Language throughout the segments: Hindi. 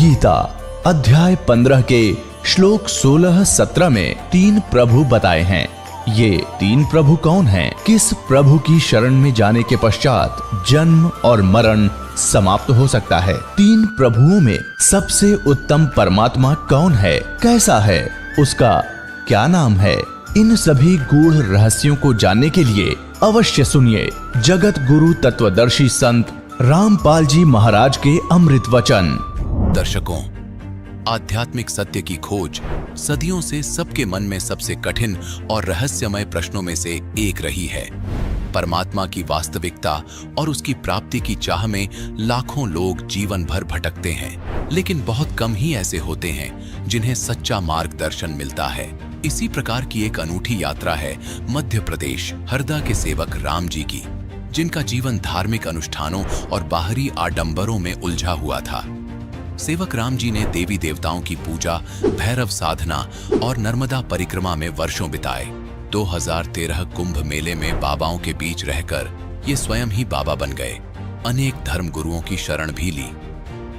गीता अध्याय 15 के श्लोक 16-17 में 3 प्रभु बताए हैं। ये 3 प्रभु कौन हैं? किस प्रभु की शरण में जाने के पश्चात जन्म और मरण समाप्त हो सकता है? 3 प्रभुओं में सबसे उत्तम परमात्मा कौन है? कैसा है? उसका क्या नाम है? इन सभी गूढ़ रहस्यों को जानने के लिए अवश्य सुनिए जगत गुरु तत्वदर्शी संत रामपाल जी महाराज के अमृत वचन। दर्शकों, आध्यात्मिक सत्य की खोज सदियों से सबके मन में सबसे कठिन और रहस्यमय प्रश्नों में से एक रही है। परमात्मा की वास्तविकता और उसकी प्राप्ति की चाह में लाखों लोग जीवन भर भटकते हैं, लेकिन बहुत कम ही ऐसे होते हैं जिन्हें सच्चा मार्गदर्शन मिलता है। इसी प्रकार की एक अनूठी यात्रा है मध्य प्रदेश हरदा के सेवक राम जी की, जिनका जीवन धार्मिक अनुष्ठानों और बाहरी आडंबरों में उलझा हुआ था। सेवक राम जी ने देवी देवताओं की पूजा, भैरव साधना और नर्मदा परिक्रमा में वर्षों बिताए। 2013 कुंभ मेले में बाबाओं के बीच रहकर ये स्वयं ही बाबा बन गए। अनेक धर्म गुरुओं की शरण भी ली,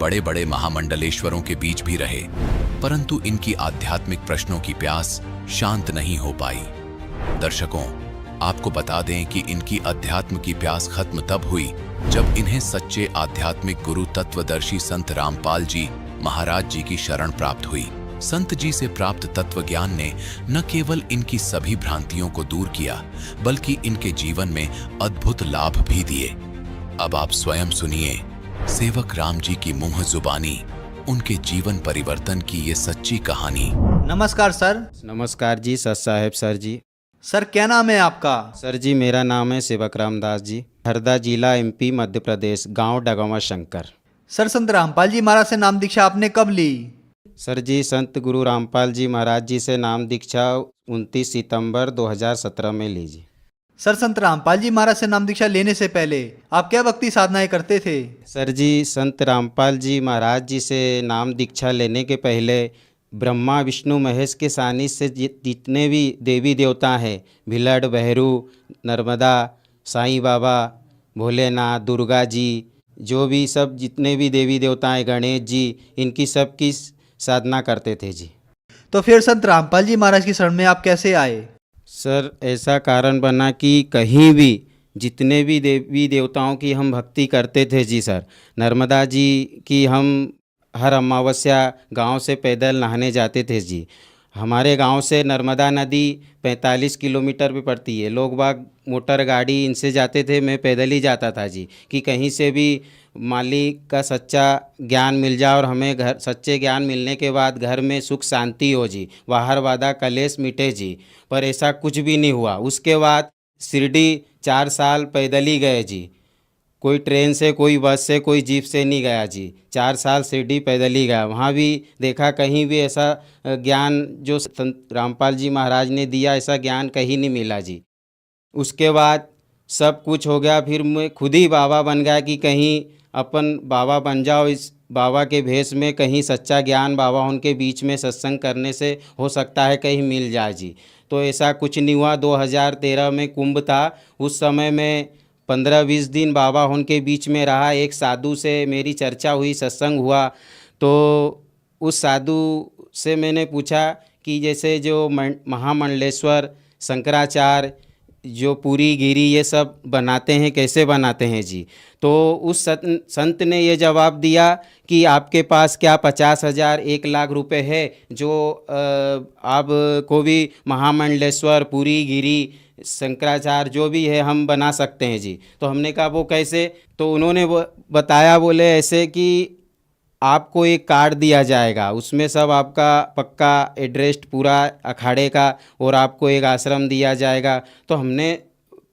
बड़े बड़े महामंडलेश्वरों के बीच भी रहे, परंतु इनकी आध्यात्मिक प्रश्नों की प्यास शांत नहीं हो पाई। दर्शकों, आपको बता दें कि इनकी अध्यात्म की प्यास खत्म तब हुई जब इन्हें सच्चे आध्यात्मिक गुरु तत्वदर्शी संत रामपाल जी महाराज जी की शरण प्राप्त हुई। संत जी से प्राप्त तत्व ज्ञान ने न केवल इनकी सभी भ्रांतियों को दूर किया, बल्कि इनके जीवन में अद्भुत लाभ भी दिए। अब आप स्वयं सुनिए सेवक राम जी की मुंह जुबानी उनके जीवन परिवर्तन की ये सच्ची कहानी। नमस्कार सर। नमस्कार जी, सत साहेब सर जी। सर क्या नाम है आपका? सर जी मेरा नाम है सेवक रामदास जी, हरदा जिला MP मध्य प्रदेश, गांव डगवा शंकर। सर संत रामपाल जी महाराज से नाम दीक्षा आपने कब ली? सर जी संत गुरु रामपाल जी महाराज जी से नाम दीक्षा 29 सितंबर 2017 में ली जी। सर संत रामपाल जी महाराज से नाम दीक्षा लेने से पहले आप क्या भक्ति साधनाएं करते थे? सर जी संत रामपाल जी महाराज जी से नाम दीक्षा लेने के पहले ब्रह्मा विष्णु महेश के सानिध्य से जितने भी देवी देवता हैं, भिलड़, बहरू, नर्मदा, साईं बाबा, भोलेनाथ, दुर्गा जी, जो भी सब जितने भी देवी देवता हैं, गणेश जी, इनकी सब की साधना करते थे जी। तो फिर संत रामपाल जी महाराज की शरण में आप कैसे आए? सर ऐसा कारण बना कि कहीं भी जितने भी देवी देवताओं की हम भक्ति करते थे जी। सर नर्मदा जी की हम हर अमावस्या गांव से पैदल नहाने जाते थे जी। हमारे गांव से नर्मदा नदी 45 किलोमीटर पे पड़ती है। लोग बाग मोटर गाड़ी इनसे जाते थे, मैं पैदल ही जाता था जी, कि कहीं से भी मालिक का सच्चा ज्ञान मिल जाए और हमें घर सच्चे ज्ञान मिलने के बाद घर में सुख शांति हो जी, बाहर वादा कलेश मिटे जी। पर ऐसा कुछ भी नहीं हुआ। उसके बाद शिरडी 4 साल पैदल ही गए जी, कोई ट्रेन से, कोई बस से, कोई जीप से नहीं गया जी। 4 साल शिरडी पैदल ही गया। वहाँ भी देखा कहीं भी ऐसा ज्ञान जो संत रामपाल जी महाराज ने दिया, ऐसा ज्ञान कहीं नहीं मिला जी। उसके बाद सब कुछ हो गया, फिर मैं खुद ही बाबा बन गया कि कहीं अपन बाबा बन जाओ, इस बाबा के भेष में कहीं सच्चा ज्ञान बाबा उनके बीच में सत्संग करने से हो सकता है कहीं मिल जाए जी। तो ऐसा कुछ नहीं हुआ। 2013 में कुंभ था, उस समय में 15-20 दिन बाबा उनके बीच में रहा। एक साधु से मेरी चर्चा हुई, सत्संग हुआ, तो उस साधु से मैंने पूछा कि जैसे जो महामंडलेश्वर, शंकराचार्य, जो पूरी गिरी ये सब बनाते हैं, कैसे बनाते हैं जी। तो उस संत ने ये जवाब दिया कि आपके पास क्या 50,000 1 लाख रुपए है जो आप को भी महामंडलेश्वर, पूरी गिरी, शंकराचार्य जो भी है हम बना सकते हैं जी। तो हमने कहा वो कैसे? तो उन्होंने वो बताया, बोले ऐसे कि आपको एक कार्ड दिया जाएगा, उसमें सब आपका पक्का एड्रेस पूरा अखाड़े का, और आपको एक आश्रम दिया जाएगा। तो हमने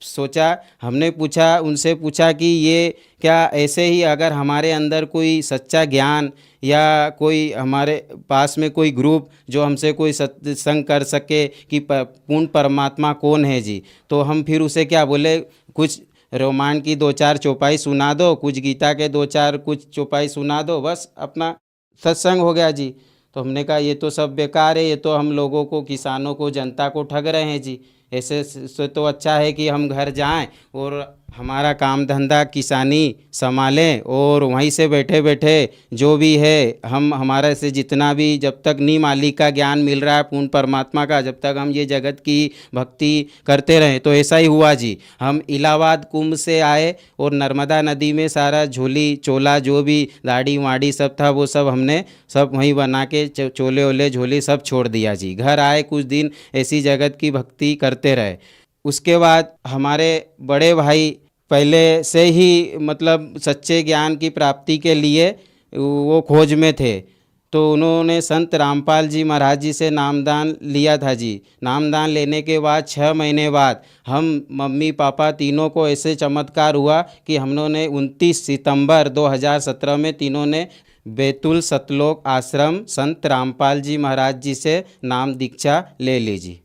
सोचा, हमने पूछा, उनसे पूछा कि ये क्या ऐसे ही अगर हमारे अंदर कोई सच्चा ज्ञान या कोई हमारे पास में कोई ग्रुप जो हमसे कोई सत्संग कर सके कि पूर्ण परमात्मा कौन है जी, तो हम फिर उसे क्या बोले, कुछ रोमान की 2-4 चौपाई सुना दो, कुछ गीता के 2-4 कुछ चौपाई सुना दो, बस अपना सत्संग हो गया जी। तो हमने कहा ये तो सब बेकार है, ये तो हम लोगों को, किसानों को, जनता को ठग रहे हैं जी, ऐसे से तो अच्छा है कि हम घर जाएं और हमारा काम धंधा किसानी संभालें और वहीं से बैठे बैठे जो भी है हम हमारे से जितना भी, जब तक नी मालिक का ज्ञान मिल रहा है पूर्ण परमात्मा का, जब तक हम ये जगत की भक्ति करते रहें। तो ऐसा ही हुआ जी। हम इलाहाबाद कुंभ से आए और नर्मदा नदी में सारा झोली चोला जो भी दाढ़ी वाड़ी सब था वो सब हमने सब वहीं बना के चोले ओले झोली सब छोड़ दिया जी। घर आए, कुछ दिन ऐसी जगत की भक्ति करते रहे। उसके बाद हमारे बड़े भाई पहले से ही मतलब सच्चे ज्ञान की प्राप्ति के लिए वो खोज में थे, तो उन्होंने संत रामपाल जी महाराज जी से नामदान लिया था जी। नामदान लेने के बाद 6 महीने बाद हम मम्मी पापा तीनों को ऐसे चमत्कार हुआ कि हम लोगों ने 29 सितंबर 2017 में तीनों ने बैतुल सतलोक आश्रम संत रामपाल जी महाराज जी से नाम दीक्षा ले ली जी।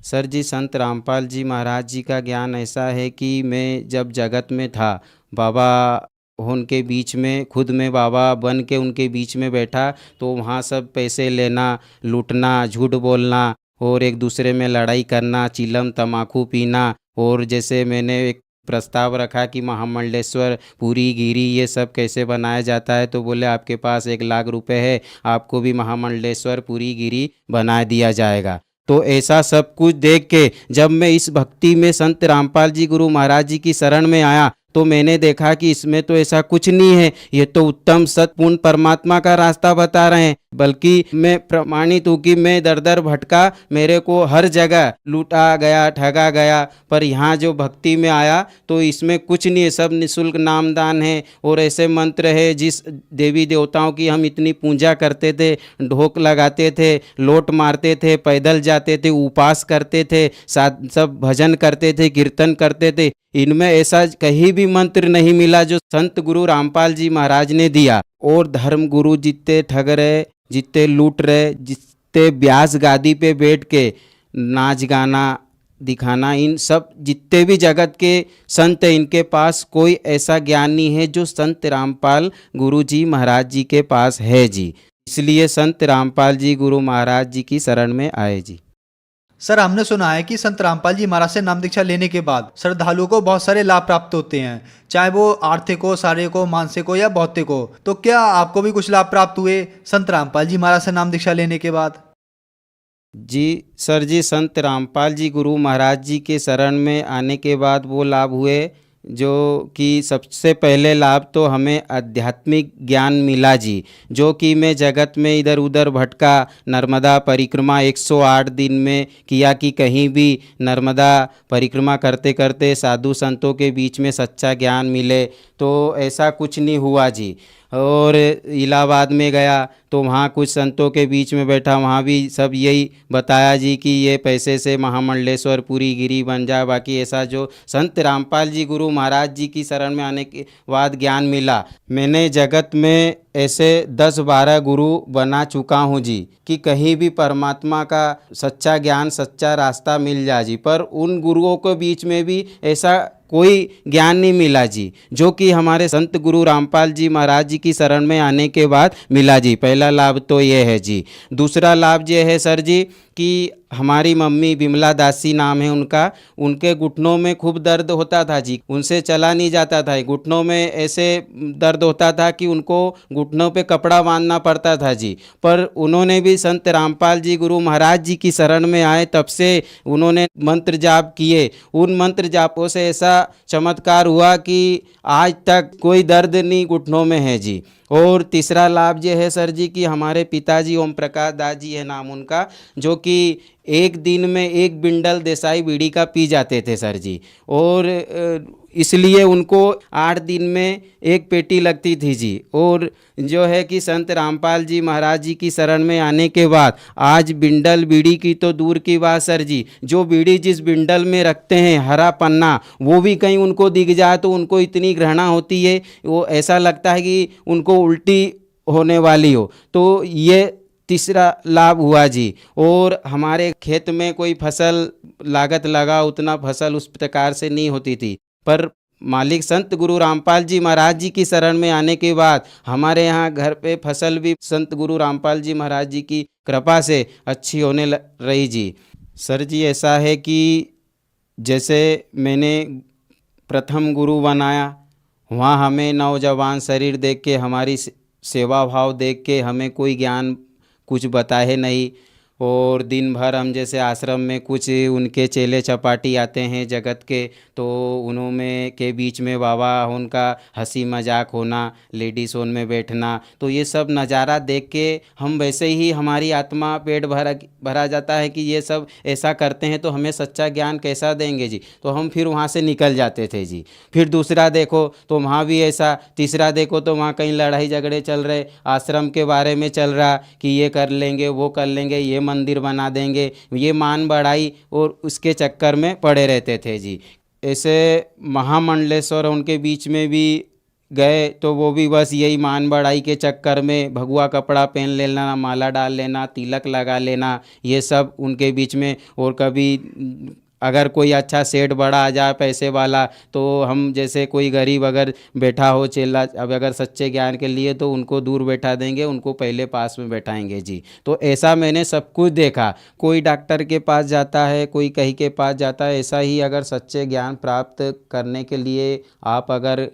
सर जी, संत रामपाल जी महाराज जी का ज्ञान ऐसा है कि मैं जब जगत में था, बाबा उनके बीच में खुद में बाबा बन के उनके बीच में बैठा, तो वहाँ सब पैसे लेना, लूटना, झूठ बोलना और एक दूसरे में लड़ाई करना, चिलम तम्बाकू पीना, और जैसे मैंने एक प्रस्ताव रखा कि महामंडलेश्वर पूरी गिरी ये सब कैसे बनाया जाता है, तो बोले आपके पास 1 लाख रुपए है, आपको भी महामंडलेश्वर पूरी गिरी बना दिया जाएगा। तो ऐसा सब कुछ देख के जब मैं इस भक्ति में संत रामपाल जी गुरु महाराज जी की शरण में आया, तो मैंने देखा कि इसमें तो ऐसा कुछ नहीं है, ये तो उत्तम सतपूर्ण परमात्मा का रास्ता बता रहे हैं। बल्कि मैं प्रमाणित हूँ कि मैं दर दर भटका, मेरे को हर जगह लूटा गया, ठगा गया, पर यहाँ जो भक्ति में आया तो इसमें कुछ नहीं है, सब निःशुल्क नामदान है और ऐसे मंत्र है जिस देवी देवताओं की हम इतनी पूजा करते थे, ढोक लगाते थे, लोट मारते थे, पैदल जाते थे, उपवास करते थे, सब भजन करते थे, कीर्तन करते थे, इनमें ऐसा कहीं भी मंत्र नहीं मिला जो संत गुरु रामपाल जी महाराज ने दिया। और धर्म गुरु जितने ठग रहे, जितने लूट रहे, जितने ब्यास गादी पे बैठ के नाच गाना दिखाना, इन सब जितने भी जगत के संत हैं, इनके पास कोई ऐसा ज्ञान नहीं है जो संत रामपाल गुरु जी महाराज जी के पास है जी। इसलिए संत रामपाल जी गुरु महाराज जी की शरण में आए जी। सर, हमने सुना है कि संत रामपाल जी महाराज से नाम दीक्षा लेने के बाद श्रद्धालुओं को बहुत सारे लाभ प्राप्त होते हैं, चाहे वो आर्थिक हो, शारीरिक हो, मानसिक हो या भौतिक हो। तो क्या आपको भी कुछ लाभ प्राप्त हुए संत रामपाल जी महाराज से नाम दीक्षा लेने के बाद? जी सर जी, संत रामपाल जी गुरु महाराज जी के शरण में आने के बाद वो लाभ हुए जो कि सबसे पहले लाभ तो हमें आध्यात्मिक ज्ञान मिला जी। जो कि मैं जगत में इधर उधर भटका, नर्मदा परिक्रमा 108 दिन में किया कि कहीं भी नर्मदा परिक्रमा करते करते साधु संतों के बीच में सच्चा ज्ञान मिले, तो ऐसा कुछ नहीं हुआ जी। और इलाहाबाद में गया तो वहाँ कुछ संतों के बीच में बैठा, वहाँ भी सब यही बताया जी कि ये पैसे से महामंडलेश्वर पूरी गिरी बन जाए। बाकी ऐसा जो संत रामपाल जी गुरु महाराज जी की शरण में आने के बाद ज्ञान मिला, मैंने जगत में ऐसे 10-12 गुरु बना चुका हूँ जी कि कहीं भी परमात्मा का सच्चा ज्ञान, सच्चा रास्ता मिल जाए जी। पर उन गुरुओं के बीच में भी ऐसा कोई ज्ञान नहीं मिला जी जो कि हमारे संत गुरु रामपाल जी महाराज जी की शरण में आने के बाद मिला जी। पहला लाभ तो ये है जी। दूसरा लाभ ये है सर जी कि हमारी मम्मी बिमला दासी नाम है उनका, उनके घुटनों में खूब दर्द होता था जी, उनसे चला नहीं जाता था, घुटनों में ऐसे दर्द होता था कि उनको घुटनों पे कपड़ा बांधना पड़ता था जी। पर उन्होंने भी संत रामपाल जी गुरु महाराज जी की शरण में आए, तब से उन्होंने मंत्र जाप किए। उन मंत्र जापों से ऐसा चमत्कार हुआ कि आज तक कोई दर्द नहीं घुटनों में है जी। और तीसरा लाभ ये है सर जी कि हमारे पिताजी ओम प्रकाश दास जी है नाम उनका, जो कि एक दिन में 1 बिंडल देसाई बीड़ी का पी जाते थे सर जी। और इसलिए उनको 8 दिन में 1 पेटी लगती थी जी। और जो है कि संत रामपाल जी महाराज जी की शरण में आने के बाद आज बिंडल बीड़ी की तो दूर की बात सर जी, जो बीड़ी जिस बिंडल में रखते हैं हरा पन्ना, वो भी कहीं उनको दिख जाए तो उनको इतनी घृणा होती है, वो ऐसा लगता है कि उनको उल्टी होने वाली हो। तो ये तीसरा लाभ हुआ जी। और हमारे खेत में कोई फसल लागत लगा, उतना फसल उस प्रकार से नहीं होती थी, पर मालिक संत गुरु रामपाल जी महाराज जी की शरण में आने के बाद हमारे यहाँ घर पे फसल भी संत गुरु रामपाल जी महाराज जी की कृपा से अच्छी होने रही जी। सर जी ऐसा है कि जैसे मैंने प्रथम गुरु बनाया, वहाँ हमें नौजवान शरीर देख के, हमारी सेवा भाव देख के हमें कोई ज्ञान कुछ बताए नहीं। और दिन भर हम जैसे आश्रम में कुछ उनके चेले चपाटी आते हैं जगत के, तो उन्होंने के बीच में बाबा उनका हंसी मजाक होना, लेडीज़ ओन में बैठना, तो ये सब नज़ारा देख के हम वैसे ही हमारी आत्मा पेट भरा जाता है कि ये सब ऐसा करते हैं तो हमें सच्चा ज्ञान कैसा देंगे जी। तो हम फिर वहाँ से निकल जाते थे जी। फिर दूसरा देखो तो वहाँ भी ऐसा, तीसरा देखो तो वहाँ कहीं लड़ाई झगड़े चल रहे, आश्रम के बारे में चल रहा कि ये कर लेंगे वो कर लेंगे, ये मंदिर बना देंगे, ये मान बढ़ाई, और उसके चक्कर में पड़े रहते थे जी। ऐसे महामंडलेश्वर उनके बीच में भी गए तो वो भी बस यही मान बढ़ाई के चक्कर में भगवा कपड़ा पहन लेना, माला डाल लेना, तिलक लगा लेना, ये सब उनके बीच में। और कभी अगर कोई अच्छा सेठ बड़ा आ जाए पैसे वाला, तो हम जैसे कोई गरीब अगर बैठा हो चेला, अब अगर सच्चे ज्ञान के लिए तो उनको दूर बैठा देंगे, उनको पहले पास में बैठाएंगे जी। तो ऐसा मैंने सब कुछ देखा। कोई डॉक्टर के पास जाता है, कोई कहीं के पास जाता है, ऐसा ही अगर सच्चे ज्ञान प्राप्त करने के लिए आप अगर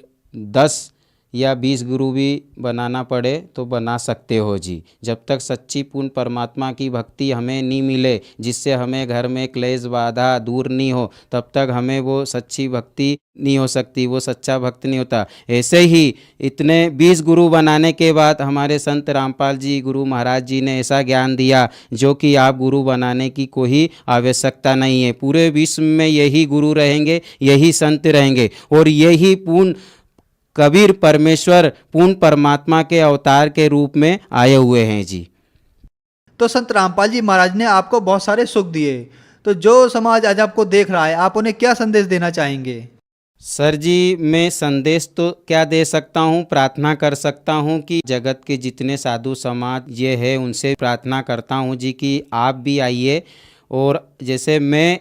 10 या 20 गुरु भी बनाना पड़े तो बना सकते हो जी। जब तक सच्ची पूर्ण परमात्मा की भक्ति हमें नहीं मिले, जिससे हमें घर में क्लेश बाधा दूर नहीं हो, तब तक हमें वो सच्ची भक्ति नहीं हो सकती, वो सच्चा भक्त नहीं होता। ऐसे ही इतने 20 गुरु बनाने के बाद हमारे संत रामपाल जी गुरु महाराज जी ने ऐसा ज्ञान दिया जो कि आप गुरु बनाने की कोई आवश्यकता नहीं है। पूरे विश्व में यही गुरु रहेंगे, यही संत रहेंगे, और यही पूर्ण कबीर परमेश्वर पूर्ण परमात्मा के अवतार के रूप में आए हुए हैं जी। तो संत रामपाल जी महाराज ने आपको बहुत सारे सुख दिए, तो जो समाज आज आपको देख रहा है, आप उन्हें क्या संदेश देना चाहेंगे? सर जी, मैं संदेश तो क्या दे सकता हूँ, प्रार्थना कर सकता हूँ कि जगत के जितने साधु समाज ये है उनसे प्रार्थना करता हूँ जी कि आप भी आइए। और जैसे मैं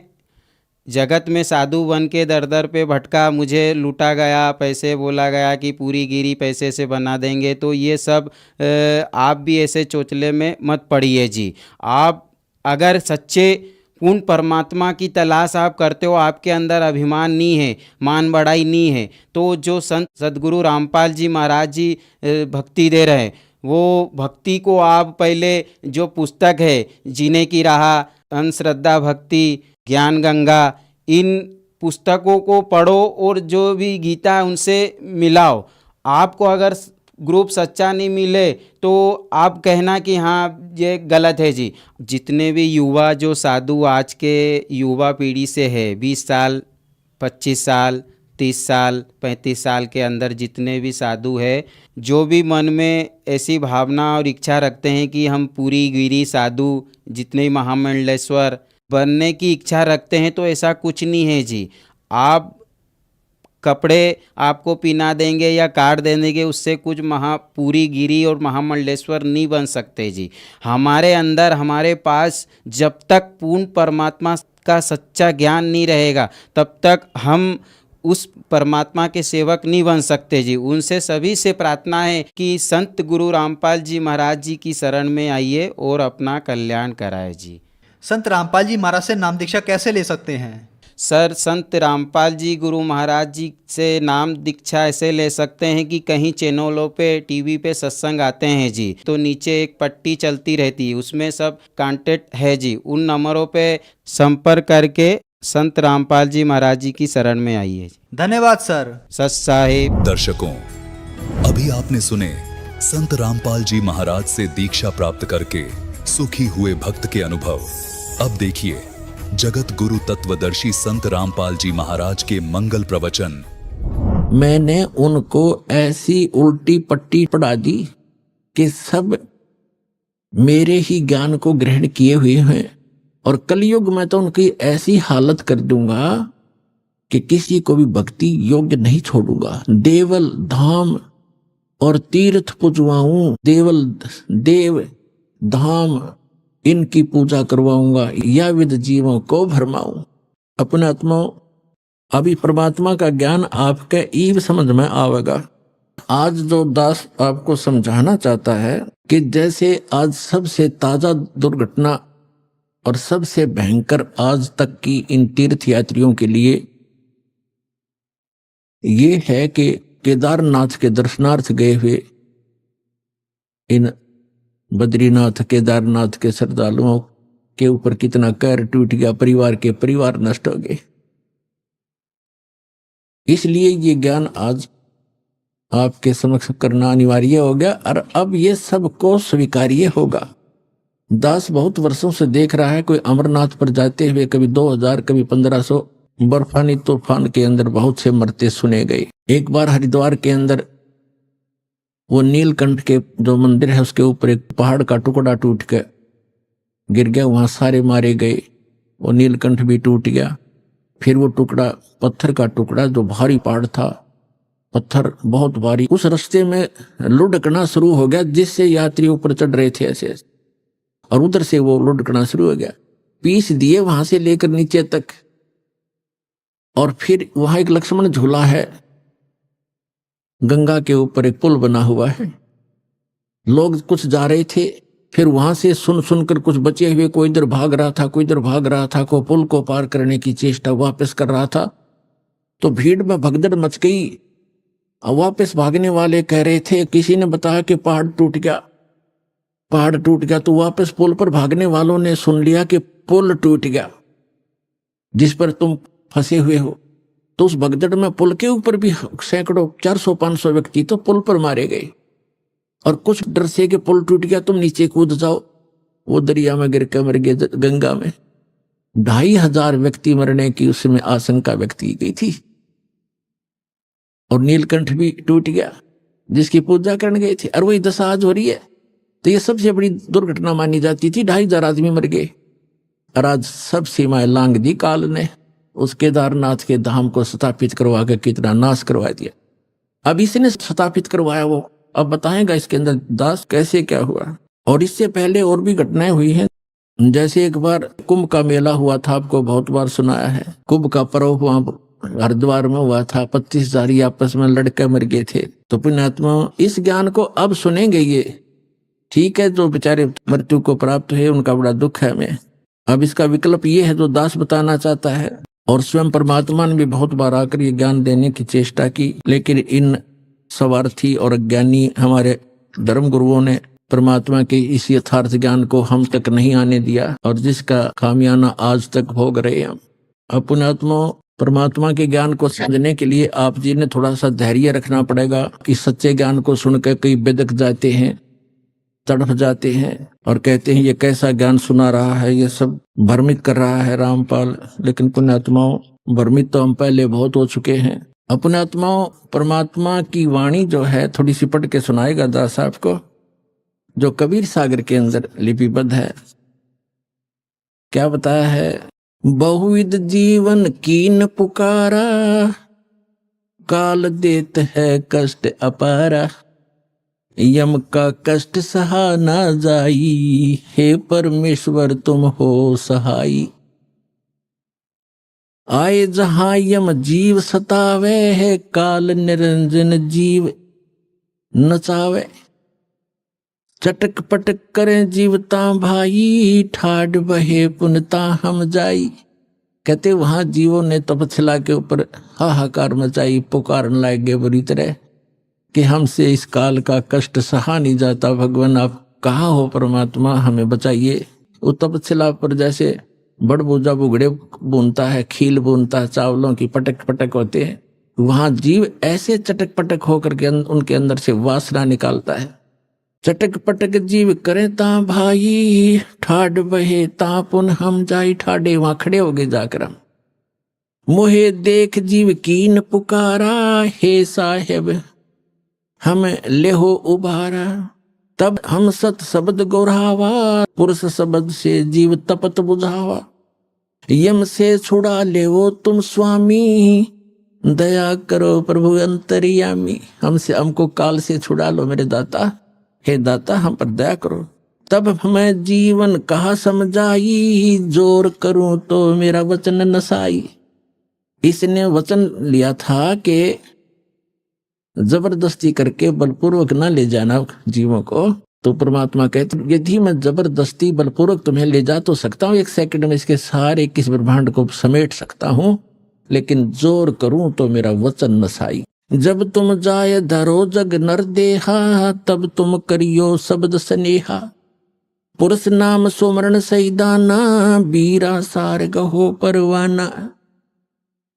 जगत में साधु बन के दर दर पे भटका, मुझे लूटा गया, पैसे बोला गया कि पूरी गिरी पैसे से बना देंगे, तो ये सब आप भी ऐसे चोचले में मत पड़िए जी। आप अगर सच्चे पूर्ण परमात्मा की तलाश आप करते हो, आपके अंदर अभिमान नहीं है, मान बढ़ाई नहीं है, तो जो संत सदगुरु रामपाल जी महाराज जी भक्ति दे रहे हैं, वो भक्ति को आप पहले जो पुस्तक है जीने की राह, अंधश्रद्धा भक्ति, ज्ञान गंगा, इन पुस्तकों को पढ़ो और जो भी गीता है उनसे मिलाओ। आपको अगर ग्रुप सच्चा नहीं मिले तो आप कहना कि हाँ ये गलत है जी। जितने भी युवा जो साधु आज के युवा पीढ़ी से है, 20 साल 25 साल 30 साल 35 साल के अंदर जितने भी साधु है, जो भी मन में ऐसी भावना और इच्छा रखते हैं कि हम पूरी गिरी साधु, जितने महामंडलेश्वर बनने की इच्छा रखते हैं, तो ऐसा कुछ नहीं है जी। आप कपड़े आपको पहना देंगे या काट देंगे, उससे कुछ पूरी गिरी और महामंडलेश्वर नहीं बन सकते जी। हमारे अंदर, हमारे पास जब तक पूर्ण परमात्मा का सच्चा ज्ञान नहीं रहेगा, तब तक हम उस परमात्मा के सेवक नहीं बन सकते जी। उनसे सभी से प्रार्थना है कि संत गुरु रामपाल जी महाराज जी की शरण में आइए और अपना कल्याण कराए जी। संत रामपाल जी महाराज से नाम दीक्षा कैसे ले सकते हैं? सर, संत रामपाल जी गुरु महाराज जी से नाम दीक्षा ऐसे ले सकते हैं कि कहीं चैनलों पे, टीवी पे सत्संग आते हैं जी, तो नीचे एक पट्टी चलती रहती है, उसमें सब कांटेक्ट है जी। उन नंबरों पे संपर्क करके संत रामपाल जी महाराज जी की शरण में आइए। धन्यवाद सर। सत साहिब। दर्शकों, अभी आपने सुने संत रामपाल जी महाराज से दीक्षा प्राप्त करके सुखी हुए भक्त के अनुभव। अब देखिए जगत गुरु तत्वदर्शी संत रामपाल जी महाराज के मंगल प्रवचन। मैंने उनको ऐसी उल्टी पट्टी पढ़ा दी कि सब मेरे ही ज्ञान को ग्रहण किए हुए हैं, और कलयुग में तो उनकी ऐसी हालत कर दूंगा कि किसी को भी भक्ति योग्य नहीं छोड़ूंगा। देवल धाम और तीर्थ पुजवाऊं, देव धाम इनकी पूजा करवाऊंगा, या विद जीवों को भरमाऊं। अपने आत्मा अभी परमात्मा का ज्ञान आपके ईव समझ में आवेगा। आज जो दास आपको समझाना चाहता है कि जैसे आज सबसे ताजा दुर्घटना और सबसे भयंकर आज तक की इन तीर्थ यात्रियों के लिए ये है कि केदारनाथ के दर्शनार्थ गए हुए इन बद्रीनाथ केदारनाथ के श्रद्धालुओं के ऊपर कितना कहर टूट गया, परिवार के परिवार नष्ट हो गए। इसलिए ये ज्ञान आज आपके समक्ष करना अनिवार्य हो गया और अब ये सबको स्वीकार्य होगा। दास बहुत वर्षों से देख रहा है, कोई अमरनाथ पर जाते हुए कभी 2000 कभी 1500 बर्फानी तूफान के अंदर बहुत से मरते सुने गए। एक बार हरिद्वार के अंदर वो नीलकंठ के जो मंदिर है उसके ऊपर एक पहाड़ का टुकड़ा टूट के गिर गया, वहां सारे मारे गए, वो नीलकंठ भी टूट गया। फिर वो टुकड़ा पत्थर का टुकड़ा जो भारी पहाड़ था, पत्थर बहुत भारी, उस रास्ते में लुढ़कना शुरू हो गया जिससे यात्री ऊपर चढ़ रहे थे ऐसे, और उधर से वो लुढ़कना शुरू हो गया, पीस दिए वहां से लेकर नीचे तक। और फिर वहां एक लक्ष्मण झूला है, गंगा के ऊपर एक पुल बना हुआ है, लोग कुछ जा रहे थे, फिर वहां से सुन सुनकर कुछ बचे हुए कोई इधर भाग रहा था, कोई इधर भाग रहा था, कोई पुल को पार करने की चेष्टा वापस कर रहा था। तो भीड़ में भगदड़ मच गई। अब वापस भागने वाले कह रहे थे, किसी ने बताया कि पहाड़ टूट गया, पहाड़ टूट गया। तो वापस पुल पर भागने वालों ने सुन लिया कि पुल टूट गया जिस पर तुम फंसे हुए हो। तो उस भगदड़ में पुल के ऊपर भी सैकड़ों 400-500 व्यक्ति तो पुल पर मारे गए, और कुछ डर से कि पुल टूट गया तुम नीचे कूद जाओ, वो दरिया में गिर के मर गए गंगा में। 2500 व्यक्ति मरने की उसमें आशंका व्यक्त की गई थी। और नीलकंठ भी टूट गया जिसकी पूजा करने गए थे, और वही दशा आज हो रही है। तो ये सबसे बड़ी दुर्घटना मानी जाती थी। 2500 आदमी मर गए, और आज सब सीमाएं लांग दी काल ने। उस केदारनाथ के धाम को स्थापित करवा कर कितना नाश करवा दिया। अब इसने स्थापित करवाया वो अब बताएगा इसके अंदर दास कैसे क्या हुआ। और इससे पहले और भी घटनाएं हुई हैं। जैसे एक बार कुंभ का मेला हुआ था, आपको बहुत बार सुनाया है। कुंभ का पर्व वहां हरिद्वार में हुआ था, 25,000 आपस में लड़के मर गए थे। तो पुण्यात्मा इस ज्ञान को अब सुनेंगे। ये ठीक है, जो बेचारे मृत्यु को प्राप्त है उनका बड़ा दुख है हमें। अब इसका विकल्प ये है जो दास बताना चाहता है। और स्वयं परमात्मा ने भी बहुत बार आकर ये ज्ञान देने की चेष्टा की, लेकिन इन स्वार्थी और अज्ञानी हमारे धर्म गुरुओं ने परमात्मा के इस यथार्थ ज्ञान को हम तक नहीं आने दिया, और जिसका खामियाना आज तक भोग रहे हम। अब पुण्यात्मा परमात्मा के ज्ञान को समझने के लिए आप जी ने थोड़ा सा धैर्य रखना पड़ेगा कि सच्चे ज्ञान को सुनकर कई बेदक जाते हैं, तड़फ जाते हैं और कहते हैं ये कैसा ज्ञान सुना रहा है, ये सब भ्रमित कर रहा है रामपाल। लेकिन पुण्यात्माओं, भ्रमित तो हम पहले बहुत हो चुके हैं। अब पुण्यात्माओं, परमात्मा की वाणी जो है थोड़ी सी पढ़ के सुनाएगा दास साहब को, जो कबीर सागर के अंदर लिपिबद्ध है। क्या बताया है? बहुविध जीवन कीन पुकारा, काल देत है कष्ट अपारा, यम का कष्ट सहा ना जाई, हे परमेश्वर तुम हो सहाई। आए जहां यम जीव सतावे, है काल निरंजन जीव नचावे। चटक पटक करें जीवता भाई, ठाड बहे पुनता हम जाई। कहते वहां जीवों ने तपस्या के ऊपर हाहाकार मचाई, पुकारने लगे बुरी तरह कि हमसे इस काल का कष्ट सहा नहीं जाता, भगवान आप कहाँ हो, परमात्मा हमें बचाइए। वो तपस्या पर जैसे बड़बूजा बुगड़े बुनता है, खील बुनता है, चावलों की पटक पटक होते हैं, वहां जीव ऐसे चटक पटक होकर के उनके अंदर से वासना निकालता है। चटक पटक जीव करे ता भाई, ठाड बहे ता पुन हम जाई। ठाडे वहां खड़े हो गए जाकर हम। मोहे देख जीव कीन पुकारा, हे साहेब हम लेहो उबारा। तब हम सत शब्द गोरावा, पुरुष शब्द से जीव तपत बुझावा। यम से छुड़ा लेवो तुम स्वामी, दया करो प्रभु अंतर्यामी। हमको काल से छुड़ा लो मेरे दाता, हे दाता हम पर दया करो। तब मैं जीवन कहा समझाई, जोर करूं तो मेरा वचन नसाई। इसने वचन लिया था कि जबरदस्ती करके बलपूर्वक न ले जाना जीवों को, तो परमात्मा कहते यदि मैं जबरदस्ती बलपूर्वक तुम्हें ले जा तो सकता हूँ, 1 सेकंड में इसके सारे किस ब्रह्मांड को समेट सकता हूँ, लेकिन जोर करूं तो मेरा वचन न साई। जब तुम जाय धरो जग नर देहा, तब तुम करियो शब्द स्नेहा। पुरुष नाम सुमरण सैदाना, बीरा सार गहो परवाना।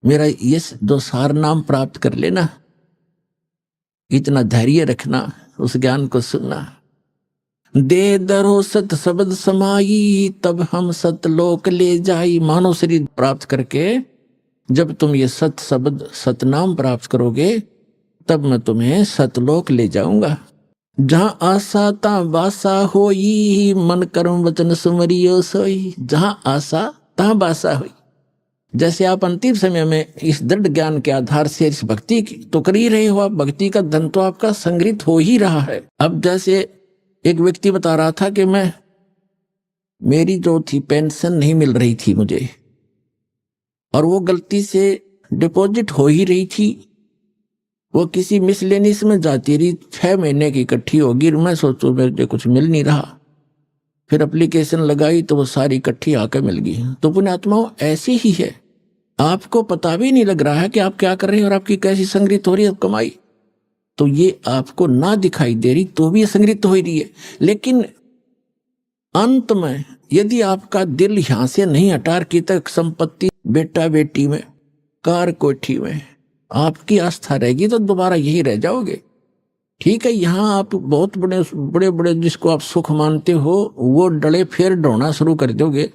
मेरा ये जो सार नाम प्राप्त कर लेना, इतना धैर्य रखना, उस ज्ञान को सुनना। दे दरो सत शब्द समाई, तब हम सतलोक ले जाई। मानव शरीर प्राप्त करके जब तुम ये सत शब्द सतनाम प्राप्त करोगे, तब मैं तुम्हें सतलोक ले जाऊंगा। जहां आशा ता बासा होई, मन कर्म वचन सुमरियो सोई। जहां आशा ता बासा होई। जैसे आप अंतिम समय में इस दृढ़ ज्ञान के आधार से इस भक्ति की तो कर ही रहे हो, आप भक्ति का धन तो आपका संग्रहित हो ही रहा है। अब जैसे एक व्यक्ति बता रहा था कि मेरी जो थी पेंशन नहीं मिल रही थी मुझे, और वो गलती से डिपॉजिट हो ही रही थी, वो किसी मिसलेनियस में जाती रही, 6 महीने की इकट्ठी होगी। मैं सोचू मुझे कुछ मिल नहीं रहा, फिर एप्लीकेशन लगाई तो वो सारी इकट्ठी आकर मिल गई। तो पुण्यात्माओं ऐसे ही है, आपको पता भी नहीं लग रहा है कि आप क्या कर रहे हैं और आपकी कैसी संग्रहित हो रही है कमाई। तो ये आपको ना दिखाई दे रही तो भी संग्रहित हो रही है, लेकिन अंत में यदि आपका दिल यहां से नहीं हटा की तक संपत्ति बेटा बेटी में कार कोठी में आपकी आस्था रहेगी तो दोबारा यही रह जाओगे। ठीक है, यहाँ आप बहुत बड़े बड़े जिसको आप सुख मानते हो वो डले फिर ढोना शुरू कर दोगे।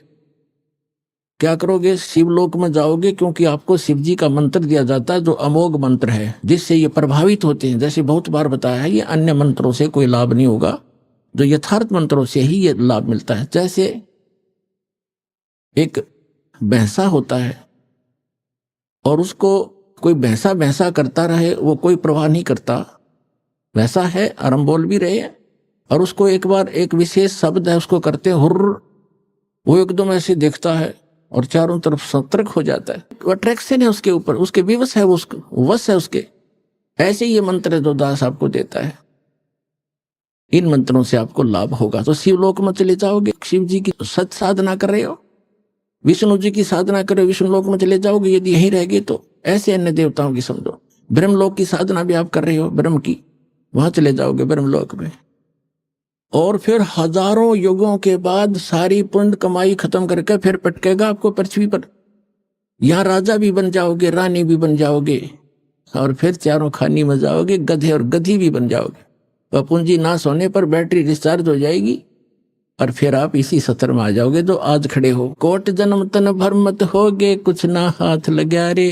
क्या करोगे? शिवलोक में जाओगे, क्योंकि आपको शिव जी का मंत्र दिया जाता है जो अमोघ मंत्र है, जिससे ये प्रभावित होते हैं। जैसे बहुत बार बताया है, ये अन्य मंत्रों से कोई लाभ नहीं होगा, जो यथार्थ मंत्रों से ही ये लाभ मिलता है। जैसे एक भैंसा होता है और उसको कोई भैंसा भैंसा करता रहे, वो कोई परवाह नहीं करता, वैसा है। और हम बोल भी रहे हैं, और उसको एक बार एक विशेष शब्द है उसको करते हुर्र, वो एकदम ऐसे देखता है और चारों तरफ सतर्क हो जाता है। वो अट्रैक्शन है उसके ऊपर, उसके विवश है, उसको वश है उसके। ऐसे ये मंत्र जो दास आपको देता है, इन मंत्रों से आपको लाभ होगा। तो शिवलोक में चले जाओगे, शिव जी की सत साधना कर रहे हो, विष्णु जी की साधना करो, विष्णु लोक में चले जाओगे। यदि यहीं रहेगे तो ऐसे अन्य देवताओं की समझो। ब्रह्मलोक की साधना भी आप कर रहे हो, ब्रह्म की, वहां चले जाओगे ब्रह्मलोक में। और फिर हजारों युगों के बाद सारी पुण्य कमाई खत्म करके फिर पटकेगा आपको पृथ्वी पर। यहाँ राजा भी बन जाओगे, रानी भी बन जाओगे, और फिर चारों खानी में जाओगे, गधे और गधी भी बन जाओगे। वह पूंजी नाश होने पर बैटरी डिस्चार्ज हो जाएगी और फिर आप इसी सत्र में आ जाओगे जो आज खड़े हो। कोट जन्म तन भरमत होगे, कुछ ना हाथ लगा रे,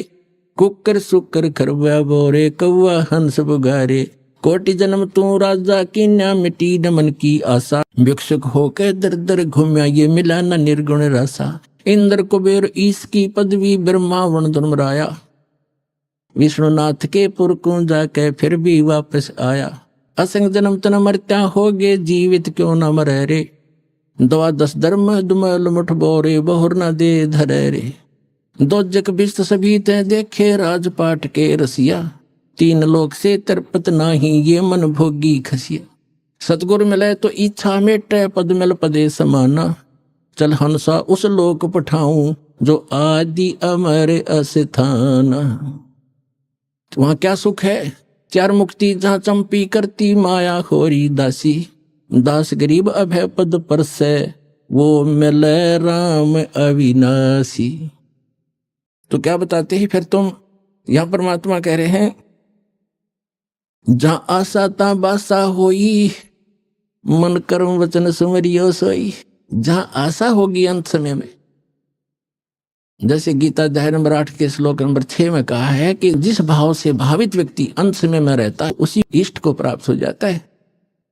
कुकर सुकर खरवा बोरे, कौआ हंस बुगारे। कोटि जन्म तू राजा की ना मिटी न मन की आशा, भिक्षुक होके दर दर घूमया ये मिला न निर्गुण रासा। इंद्र कुबेर ईश की पदवी, ब्रह्मा वर्ण धर्मराया, विष्णुनाथ के पुर को जाके फिर भी वापस आया। असंग जन्म तन मरत्या होगे, जीवित क्यों न मरे रे, 12 धर्म दुमल मुठ बोरे, बहुर न दे धरे रे। 2 जग बिस्त सभी ते देखे, राजपाट के रसिया, 3 लोक से तरपत नाही, ये मन भोगी खसिया। सतगुरु मिले तो इच्छा मेटे, पद मिल पदे समाना, चल हंसा उस लोक पठाऊं, जो आदि अमर अस्थाना। वहां क्या सुख है? 4 मुक्ति जहां चंपी करती, माया खोरी दासी, दास गरीब अभय पद पर से, वो मिले राम अविनाशी। तो क्या बताते हैं फिर तुम? यहां परमात्मा कह रहे हैं, जहां आशा ता बासा होई, मन कर्म वचन सुमरियो सोई। जहां आशा होगी अंत समय में, जैसे गीता अध्याय नंबर 8 के श्लोक नंबर 6 में कहा है कि जिस भाव से भावित व्यक्ति अंत समय में रहता है, उसी इष्ट को प्राप्त हो जाता है।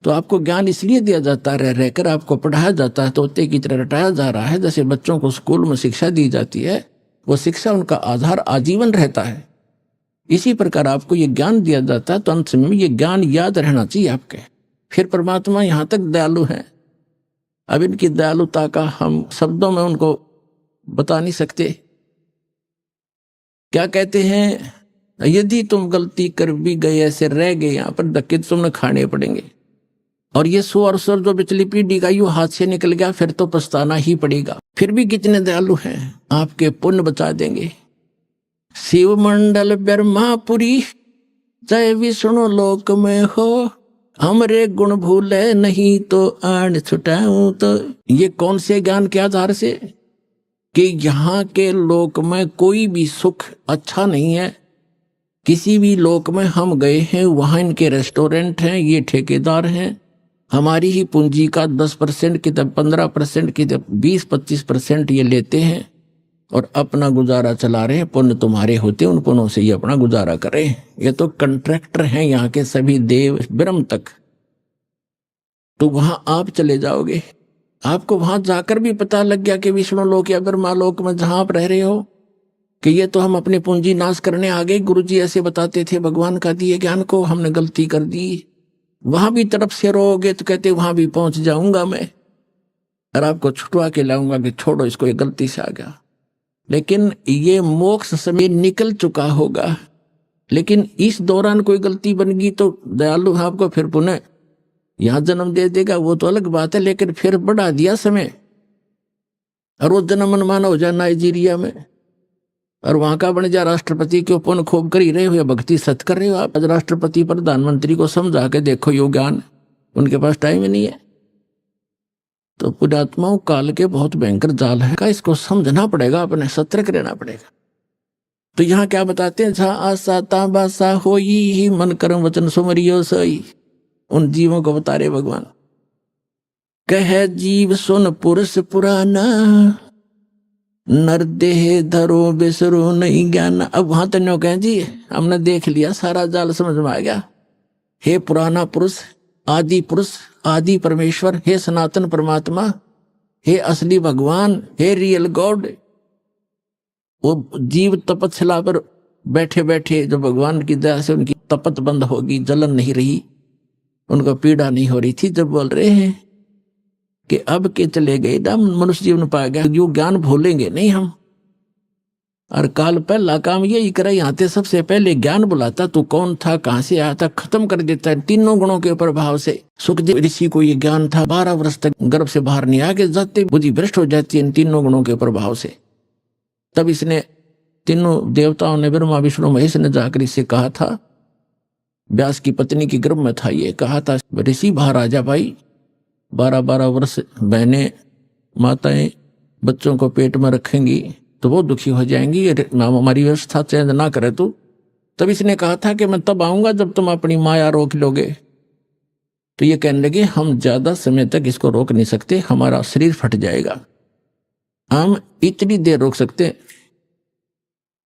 तो आपको ज्ञान इसलिए दिया जाता है, रह रहकर आपको पढ़ाया जाता है, तोते की तरह रटाया जा रहा है। जैसे बच्चों को स्कूल में शिक्षा दी जाती है, वो शिक्षा उनका आधार आजीवन रहता है। इसी प्रकार आपको ये ज्ञान दिया जाता है, तो अंत समय में ये ज्ञान याद रहना चाहिए आपके। फिर परमात्मा यहाँ तक दयालु हैं, अब इनकी दयालुता का हम शब्दों में उनको बता नहीं सकते। क्या कहते हैं? यदि तुम गलती कर भी गए, ऐसे रह गए यहाँ पर, धक्के तुमने खाने पड़ेंगे। और ये सो और सर जो पिछली पीढ़ी का यू हाथ से निकल गया, फिर तो पछताना ही पड़ेगा। फिर भी कितने दयालु हैं, आपके पुण्य बचा देंगे। शिव मंडल ब्रह्मापुरी जय विष्णु लोक में हो, हमरे गुण भूले नहीं तो आन छुटाऊं। तो ये कौन से ज्ञान के आधार से कि यहाँ के लोक में कोई भी सुख अच्छा नहीं है। किसी भी लोक में हम गए हैं, वहाँ इनके रेस्टोरेंट हैं, ये ठेकेदार हैं, हमारी ही पूंजी का 10% की 15% की 20-25% ये लेते हैं और अपना गुजारा चला रहे हैं। पुण्य तुम्हारे होते, उन पुण्यों से ये अपना गुजारा करें। ये तो कॉन्ट्रैक्टर हैं यहाँ के सभी देव ब्रह्म तक। तो वहां आप चले जाओगे, आपको वहां जाकर भी पता लग गया कि विष्णु लोक या ब्रह्मा लोक में जहां आप रह रहे हो कि ये तो हम अपनी पूंजी नाश करने आ गए। गुरुजी ऐसे बताते थे, भगवान का दिए ज्ञान को हमने गलती कर दी। वहां भी तरफ से रोगे तो कहते वहां भी पहुंच जाऊंगा मैं और आपको छुटवा के लाऊंगा कि छोड़ो इसको, ये गलती से आ गया। लेकिन ये मोक्ष समय निकल चुका होगा, लेकिन इस दौरान कोई गलती बन गई तो दयालु आपको फिर पुनः यहां जन्म दे देगा, वो तो अलग बात है। लेकिन फिर बढ़ा दिया समय और वो जन्म मनमाना हो जाए नाइजीरिया में और वहां का बन जा राष्ट्रपति के पुण्य खूब कर ही रहे हो या भक्ति सत कर रहे हो आप। आज राष्ट्रपति प्रधानमंत्री को समझा के देखो, यो ज्ञान उनके पास टाइम ही नहीं है। तो पुण्यात्माओं काल के बहुत भयंकर जाल है का, इसको समझना पड़ेगा, अपने सतर्क रहना पड़ेगा। तो यहाँ क्या बताते हैं, जहाँ आशा ताबासा हो ही मन कर्म वचन सुमरियो सोई। उन जीवों को बता रहे भगवान, कह जीव सुन पुरुष पुराना, नर देह धरो बिसरो नहीं ज्ञान। अब वहां तो कहें जी हमने देख लिया, सारा जाल समझ में आ गया। हे पुराना पुरुष, आदि पुरुष, आदि परमेश्वर, हे सनातन परमात्मा, हे असली भगवान, हे रियल गॉड। वो जीव तपस्या पर बैठे बैठे जो भगवान की दया से उनकी तपत बंद होगी, जलन नहीं रही, उनको पीड़ा नहीं हो रही थी, जब बोल रहे हैं कि अब के चले गए ना मनुष्य जीवन पा गया, जो ज्ञान भूलेंगे नहीं हम। और काल पहला काम यही करे, यहाँ थे सबसे पहले ज्ञान बुलाता, तू कौन था, कहां से आया था, खत्म कर देता है तीनों गुणों के प्रभाव से। सुखदेव ऋषि को ये ज्ञान था, 12 वर्ष तक गर्भ से बाहर नहीं आके जाते बुद्धि भ्रष्ट हो जाती है इन तीनों गुणों के प्रभाव से। तब इसने तीनों देवताओं ने, ब्रह्मा विष्णु महेश ने जाकर इससे कहा था, व्यास की पत्नी की गर्भ में था, ये कहा था ऋषि बाहर आ जा भाई। 12-12 वर्ष बहनें माताएं बच्चों को पेट में रखेंगी तो वो दुखी हो जाएंगी, हमारी व्यवस्था चेंज ना करे तो। तब इसने कहा था कि मैं तब आऊंगा जब तुम अपनी माया रोक लोगे। तो ये कहने लगे हम ज्यादा समय तक इसको रोक नहीं सकते, हमारा शरीर फट जाएगा, हम इतनी देर रोक सकते,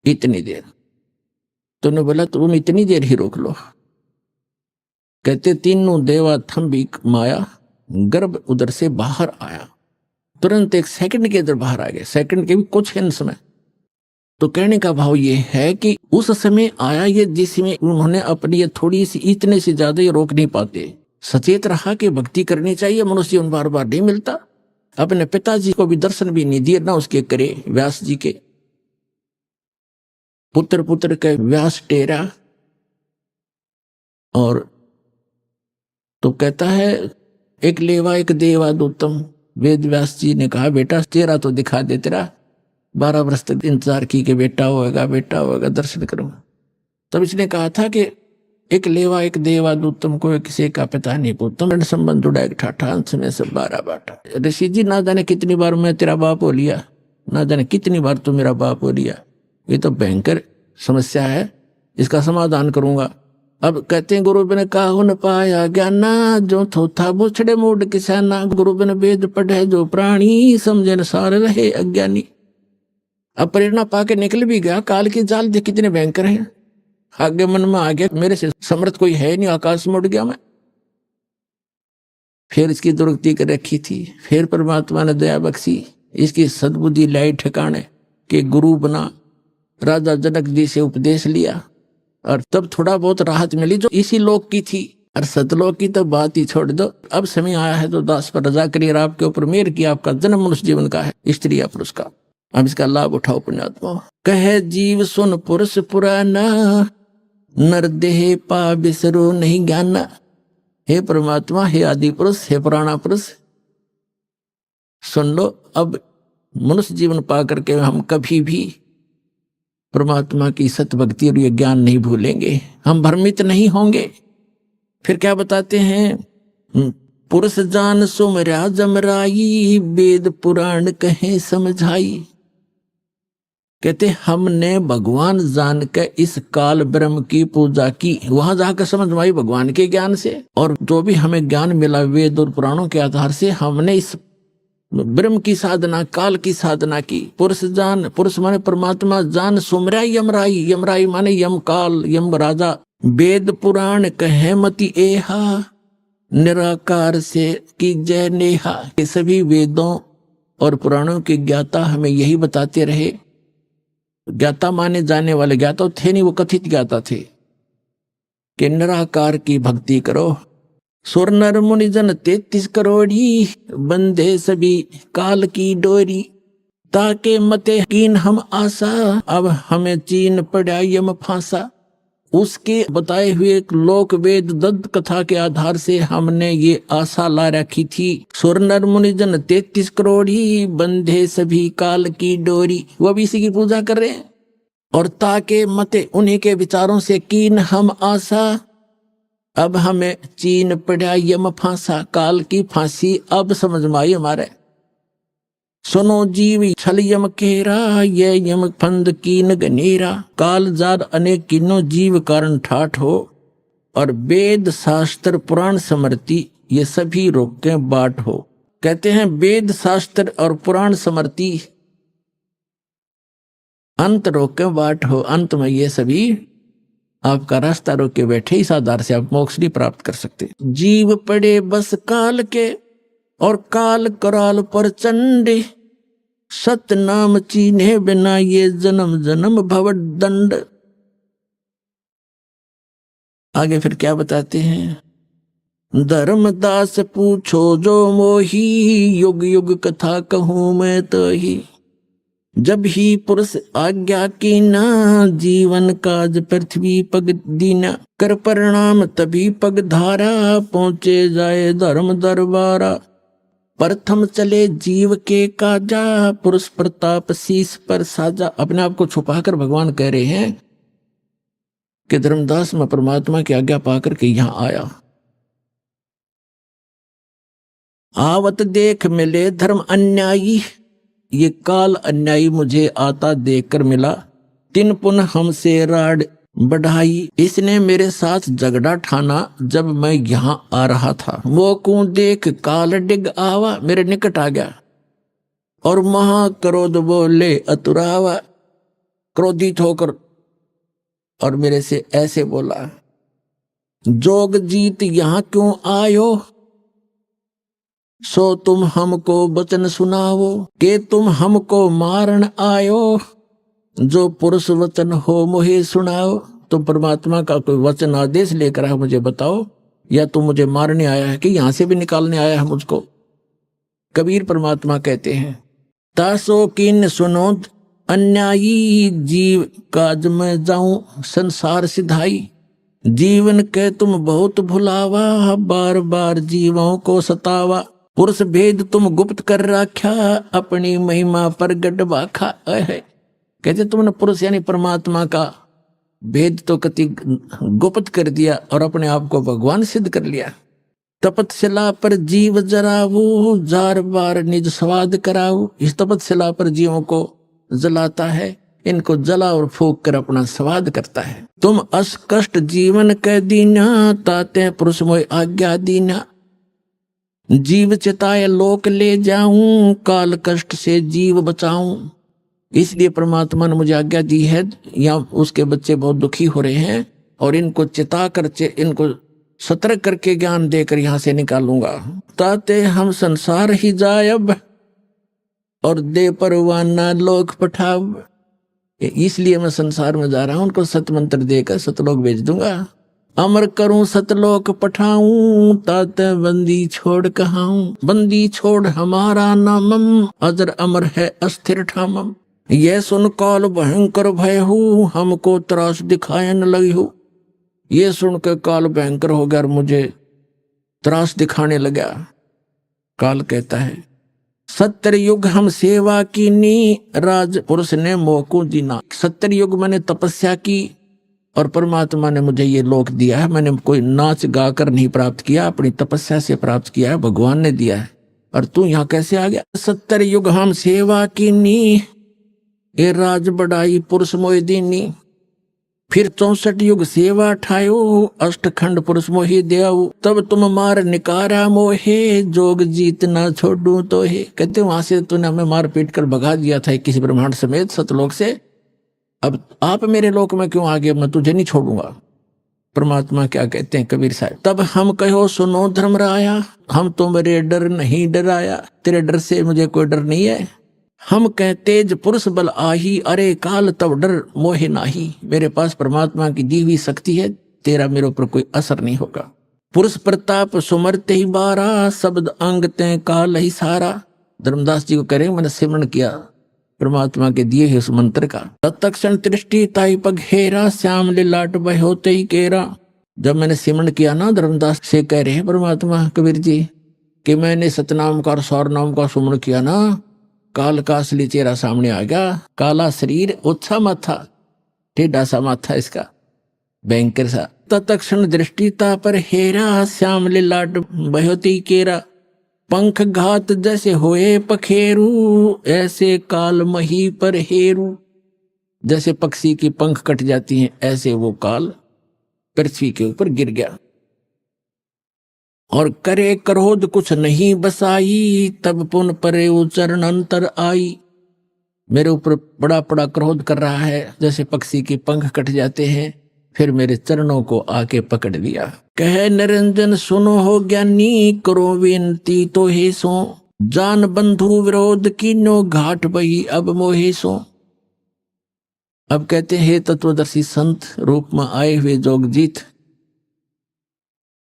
इतनी देर। तो उन्होंने बोला तुम इतनी देर ही रोक लो। कहते तीनों देवा थम्बी माया गर्भ उधर से बाहर आया, तुरंत 1 सेकंड के अंदर बाहर आ गया, सेकंड के भी कुछ हिंस में। तो कहने का भाव ये है कि उस समय आया ये जिसमें उन्होंने अपनी थोड़ी सी, इतने से ज्यादा ये रोक नहीं पाते। सचेत रहा कि भक्ति करनी चाहिए, मनुष्य जीवन बार बार नहीं मिलता। अपने पिताजी को भी दर्शन भी नहीं दिए ना उसके करे, व्यास जी के पुत्र पुत्र के व्यास टेरा। और तो कहता है एक लेवा एक देवा दूतम। वेद व्यास जी ने कहा बेटा तेरा तो दिखा दे, तेरा 12 वर्ष तक इंतजार की कि बेटा होएगा बेटा होएगा, दर्शन करूंगा। तब इसने कहा था कि एक लेवा एक देवा दूतम को किसी का पिता नहीं पूतम, संबंध जुड़ा एक ठाठा अंश में सब 12 बाटा। ऋषि जी ना जाने कितनी बार मैं तेरा बाप हो लिया, ना जाने कितनी बार तू मेरा बाप हो लिया, ये तो भयंकर समस्या है, इसका समाधान करूंगा। अब कहते हैं गुरु बिन काहू न पाया ज्ञाना, जो थोथा बुछड़े मूड किसाना। गुरु बिन वेद पढ़े जो प्राणी, समझे न सार रहे अज्ञानी। अब प्रेरणा पाके निकल भी गया, काल की जाल देख कितने भयंकर है। आगे मन में आ गया मेरे से समर्थ कोई है नहीं, आकाश में उड़ गया मैं। फिर इसकी दुर्गति कर रखी थी, फिर परमात्मा ने दया बख्शी, इसकी सद्बुद्धि लाई ठिकाने के गुरु बना, राजा जनक जी से उपदेश लिया और तब थोड़ा बहुत राहत मिली जो इसी लोक की थी। और सतलोक की तो बात ही छोड़ दो। अब समय आया है तो दास पर रजा करिए, आपके ऊपर मेहर किया, आपका जन्म मनुष्य जीवन का है, स्त्री या पुरुष का। अब इसका लाभ उठाओ पुण्यात्मा। कहे जीव सुन पुरुष पुराना, नर देह पा बिसरो नहीं ज्ञाना। हे परमात्मा, हे आदि पुरुष, हे पुराणा पुरुष, सुन लो। अब मनुष्य जीवन पा करके हम कभी भी परमात्मा की सत भक्ति और ये ज्ञान नहीं भूलेंगे, हम भ्रमित नहीं होंगे। फिर क्या बताते हैं, पुरुष जान सुमरा जमराई, वेद पुराण कहे समझाई। कहते हमने भगवान जान के इस काल ब्रह्म की पूजा की, वहां जाकर समझ में आई भगवान के ज्ञान से, और जो भी हमें ज्ञान मिला वेद और पुराणों के आधार से हमने इस ब्रह्म की साधना, काल की साधना की। पुरुष जान, पुरुष माने परमात्मा, जान सुमरा यमराई, यमराई माने यम काल, यम राजा। वेद पुराण कहे मति एहा, निराकार से की जय नेहा। ये सभी वेदों और पुराणों के ज्ञाता हमें यही बताते रहे। ज्ञाता माने जाने वाले, ज्ञाता थे नहीं, वो कथित ज्ञाता थे कि निराकार की भक्ति करो। सुर नर मुनि जन 33 करोड़ी, बंधे सभी काल की डोरी। ताके मते कीन हम आशा, अब हमें चीन पड़ा यम फांसा। उसके बताए हुए लोक वेद दत्त कथा के आधार से हमने ये आशा ला रखी थी। सुर नर मुनि जन 33 करोड़ी, बंधे सभी काल की डोरी। वो भी इसी की पूजा कर रहे हैं। और ताके मते, उन्हीं के विचारों से कीन हम आशा, अब हमें चीन पड़ा यम फांसा। काल की फांसी अब समझ में आई हमारे। सुनो जीव छल यम केरा, ये यम फंद कीन गनेरा। काल जार अनेक किन्नो, जीव कारण ठाठ हो। और वेद शास्त्र पुराण स्मृति, ये सभी रोके बाट हो। कहते हैं वेद शास्त्र और पुराण स्मृति अंत रोके बाट हो। अंत में ये सभी आपका रास्ता रोक के बैठे, इस आधार से आप मोक्ष नहीं प्राप्त कर सकते। जीव पड़े बस काल के, और काल कराल पर चंडे। सत नाम चीन्हे बिना, ये जन्म जन्म भव दंड। आगे फिर क्या बताते हैं, धर्मदास पूछो जो मोही, युग युग कथा कहूं मैं तो ही। जब ही पुरुष आज्ञा की ना, जीवन काज पृथ्वी पग दीना। कर परिणाम तभी पग धारा, पहुंचे जाए धर्म दरबारा। प्रथम चले जीव के काजा, पुरुष प्रताप शीश पर साजा। अपने आप को छुपाकर भगवान कह रहे हैं कि धर्मदास मैं परमात्मा की आज्ञा पाकर के यहां आया। आवत देख मिले धर्म अन्यायी, ये काल अन्यायी मुझे आता देखकर मिला। तिन पुन हमसे राड बढ़ाई, इसने मेरे साथ झगड़ा ठाना जब मैं यहां आ रहा था। वो को देख काल डिग आवा, मेरे निकट आ गया। और महाक्रोध बोले अतुरावा, क्रोधित होकर और मेरे से ऐसे बोला, जोग जीत यहां क्यों आयो, सो तुम हमको वचन सुनाओ। के तुम हमको मारन आयो, जो पुरुष वचन हो मोहे सुनाओ। तुम परमात्मा का कोई वचन आदेश लेकर आए, मुझे बताओ, या तुम मुझे मारने आया है कि यहां से भी निकालने आया है मुझको। कबीर परमात्मा कहते हैं, तासो किन सुनो अन्यायी, जीव काज में जाऊं संसार सिधाई। जीवन के तुम बहुत भुलावा, बार बार जीवों को सतावा। पुरुष भेद तुम गुप्त कर रखा, अपनी महिमा प्रगट बाखा। कहते तुमने पुरुष यानी परमात्मा का भेद तो कति गुप्त कर दिया और अपने आप को भगवान सिद्ध कर लिया। तपतशिला पर जीव जराऊ, जार बार निज स्वाद कराऊ। इस तपतशिला पर जीवों को जलाता है, इनको जला और फूक कर अपना स्वाद करता है। तुम अस कष्ट जीवन कह दीना, ताते पुरुष मोय आज्ञा दीना। जीव चिताए लोक ले जाऊं, काल कष्ट से जीव बचाऊं। इसलिए परमात्मा ने मुझे आज्ञा दी है, यहाँ उसके बच्चे बहुत दुखी हो रहे हैं और इनको चिता कर, इनको सतर्क करके ज्ञान देकर यहाँ से निकालूंगा। ताते हम संसार ही जायब, और दे परवाना लोक पठाव। इसलिए मैं संसार में जा रहा हूं, उनको सत मंत्र देकर सतलोक भेज दूंगा। अमर करूं सतलोक पठाऊं, ताते बंदी छोड़ कहाऊं। बंदी छोड़ हमारा नामम, अजर अमर है अस्थिर ठामम। यह सुन काल भयंकर भय हूँ, हमको त्रास दिखाए न लगी हूँ। ये सुनकर काल भयंकर हो गया और मुझे त्रास दिखाने लगा। काल कहता है, 70 युग हम सेवा कीनी, राज पुरुष ने मोह को जीना। 70 युग मैंने तपस्या की और परमात्मा ने मुझे ये लोक दिया है। मैंने कोई नाच गा कर नहीं प्राप्त किया, अपनी तपस्या से प्राप्त किया है, भगवान ने दिया है। और तू यहाँ कैसे आ गया? 70 युग हम सेवा कीनी, ए राज बढ़ाई पुरुष मोह दीनी। फिर 64 युग सेवा ठायो, अष्टखंड पुरुष मोहि देव। तब तुम मार निकारा मोहे, जोग जीत ना छोड़ू तो है। कहते वहां से तूने हमें मार पीट कर भगा दिया था किसी ब्रह्मांड समेत सतलोक से, अब आप मेरे लोक में क्यों आ गए? मैं तुझे नहीं छोड़ूंगा। परमात्मा क्या कहते हैं कबीर साहब, तब हम कहो सुनो धर्मराया, हम तुम्हारे डर नहीं डराया। तेरे डर से मुझे कोई डर नहीं है। हम कहते ज पुरुष बल आही, अरे काल तब डर मोहे नाही। मेरे पास परमात्मा की दी हुई शक्ति है, तेरा मेरे ऊपर कोई असर नहीं होगा। पुरुष प्रताप सुमरते ही बारा, शब्द अंग ते काल ही सारा। धर्मदास जी को कह रहे मैंने सिमरण किया परमात्मा के दिए है उस मंत्र का। तत्क्षण दृष्टि ताई पग हेरा, श्याम लाट बह होते ही केरा। जब मैंने सिमरण किया ना, धर्मदास से कह रहे हैं परमात्मा कबीर जी कि मैंने सतनाम का और सौर नाम का सुमरण किया ना, काल का असली चेहरा सामने आ गया। काला शरीर, ओछा माथा, टेढ़ा सा माथा इसका, भयंकर सा। तत्क्षण दृष्टि ता पर हेरा, श्याम लाट बहोती केरा। पंख घात जैसे होए पखेरू, ऐसे काल मही पर हेरू। जैसे पक्षी की पंख कट जाती हैं, ऐसे वो काल पृथ्वी के ऊपर गिर गया। और करे क्रोध कुछ नहीं बसाई, तब पुन परे चरण अंतर आई। मेरे ऊपर बड़ा बड़ा क्रोध कर रहा है, जैसे पक्षी के पंख कट जाते हैं, फिर मेरे चरणों को आके पकड़ लिया। कह निरंजन सुनो हो ज्ञानी, करो विनती तो हे सो। जान बंधु विरोध कीनो, घाट बही अब मोहे सो। अब कहते हैं तत्वदर्शी संत रूप में आए हुए जोगजीत,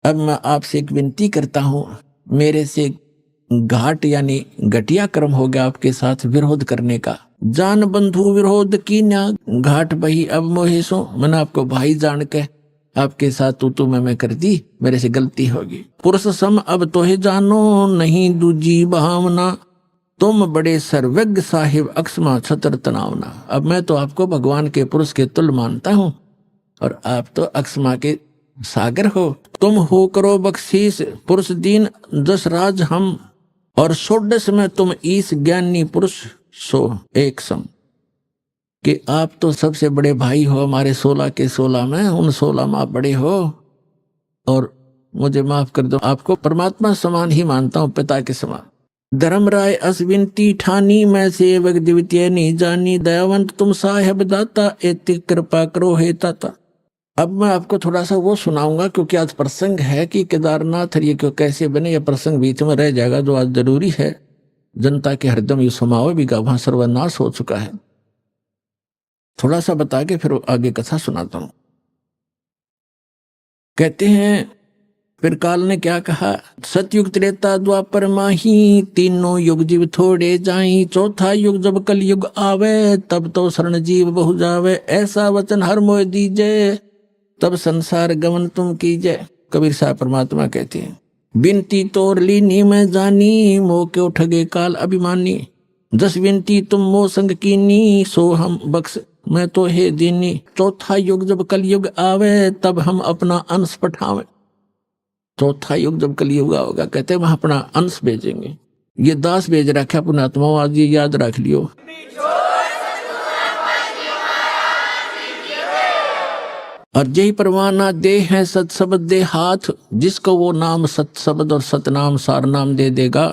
अब मैं आपसे एक विनती करता हूं, मेरे से घाट यानी घटिया कर्म हो गया आपके साथ विरोध करने का। जान बंधु विरोध की ना, घाट बही अब मोहे सो। मैंने आपको भाई जान के आपके साथ तू मैं कर दी, मेरे से गलती होगी। पुरुष सम अब तो है जानो, नहीं दूजी भावना। तुम बड़े सर्वज्ञ साहिब, अक्षमा छतर तनावना। अब मैं तो आपको भगवान के पुरुष के तुल्य मानता हूं और आप तो अक्षमा के सागर हो। तुम हो करो बख्शीश पुरुष दीन, दस राज हम और 16 में तुम ईस ज्ञानी पुरुष सो एक सम। कि आप तो सबसे बड़े भाई हो हमारे 16 के 16 में, उन 16 में आप बड़े हो और मुझे माफ कर दो। आपको परमात्मा समान ही मानता हूं, पिता के समान। धर्मराय असविनती ठानी, मैं सेवक द्वितीय नहीं जानी। दयावंत तुम साहेब दाता, एति कृपा करो हे ताता। अब मैं आपको थोड़ा सा वो सुनाऊंगा, क्योंकि आज प्रसंग है कि केदारनाथ और ये क्यों कैसे बने, ये प्रसंग बीच में रह जाएगा जो आज जरूरी है। जनता के हरदम ये समावे भी का वहां सर्वनाश हो चुका है। थोड़ा सा बता के फिर आगे कथा सुनाता हूं। कहते हैं फिर काल ने क्या कहा, सतयुग त्रेता द्वापर माही, तीनों युग जीव थोड़े जाई। चौथा युग जब कल युग आवे, तब तो शरण जीव बहु जावे। ऐसा वचन हर मोह दीजे, तब संसार गमन तुम कीजिए। कबीर साहब परमात्मा कहते हैं, बिनती तोर लीनी में जानी, मोह के उठगे काल अभिमानी। 10 विनती तुम मोह संग कीनी, सो हम बख्श मैं तो हे दीनी। चौथा युग जब कल युग आवे, तब हम अपना अंश पठावे। चौथा युग जब कल युग होगा, कहते हैं वहां अपना अंश भेजेंगे। ये दास भेज रखा पुणात्मा, आज ये याद रख लियो। और जय परवाना दे है सत शब्द दे हाथ, जिसको वो नाम सत शब्द और सतनाम सार नाम दे देगा,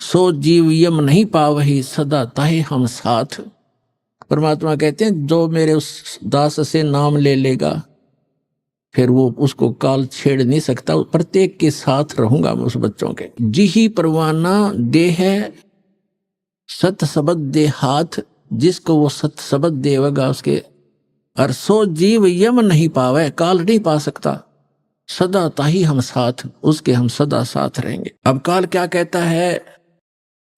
सो जीव यम नहीं पावही, सदा ताहे हम साथ। परमात्मा कहते हैं जो मेरे उस दास से नाम ले लेगा, फिर वो उसको काल छेड़ नहीं सकता, प्रत्येक के साथ रहूंगा मैं उस बच्चों के। जी ही परवाना दे है सत शब्द दे हाथ, जिसको वो सत शब्द देगा उसके, और सो जीव यम नहीं पावे, काल नहीं पा सकता, सदा ताही हम साथ, उसके हम सदा साथ रहेंगे। अब काल क्या कहता है,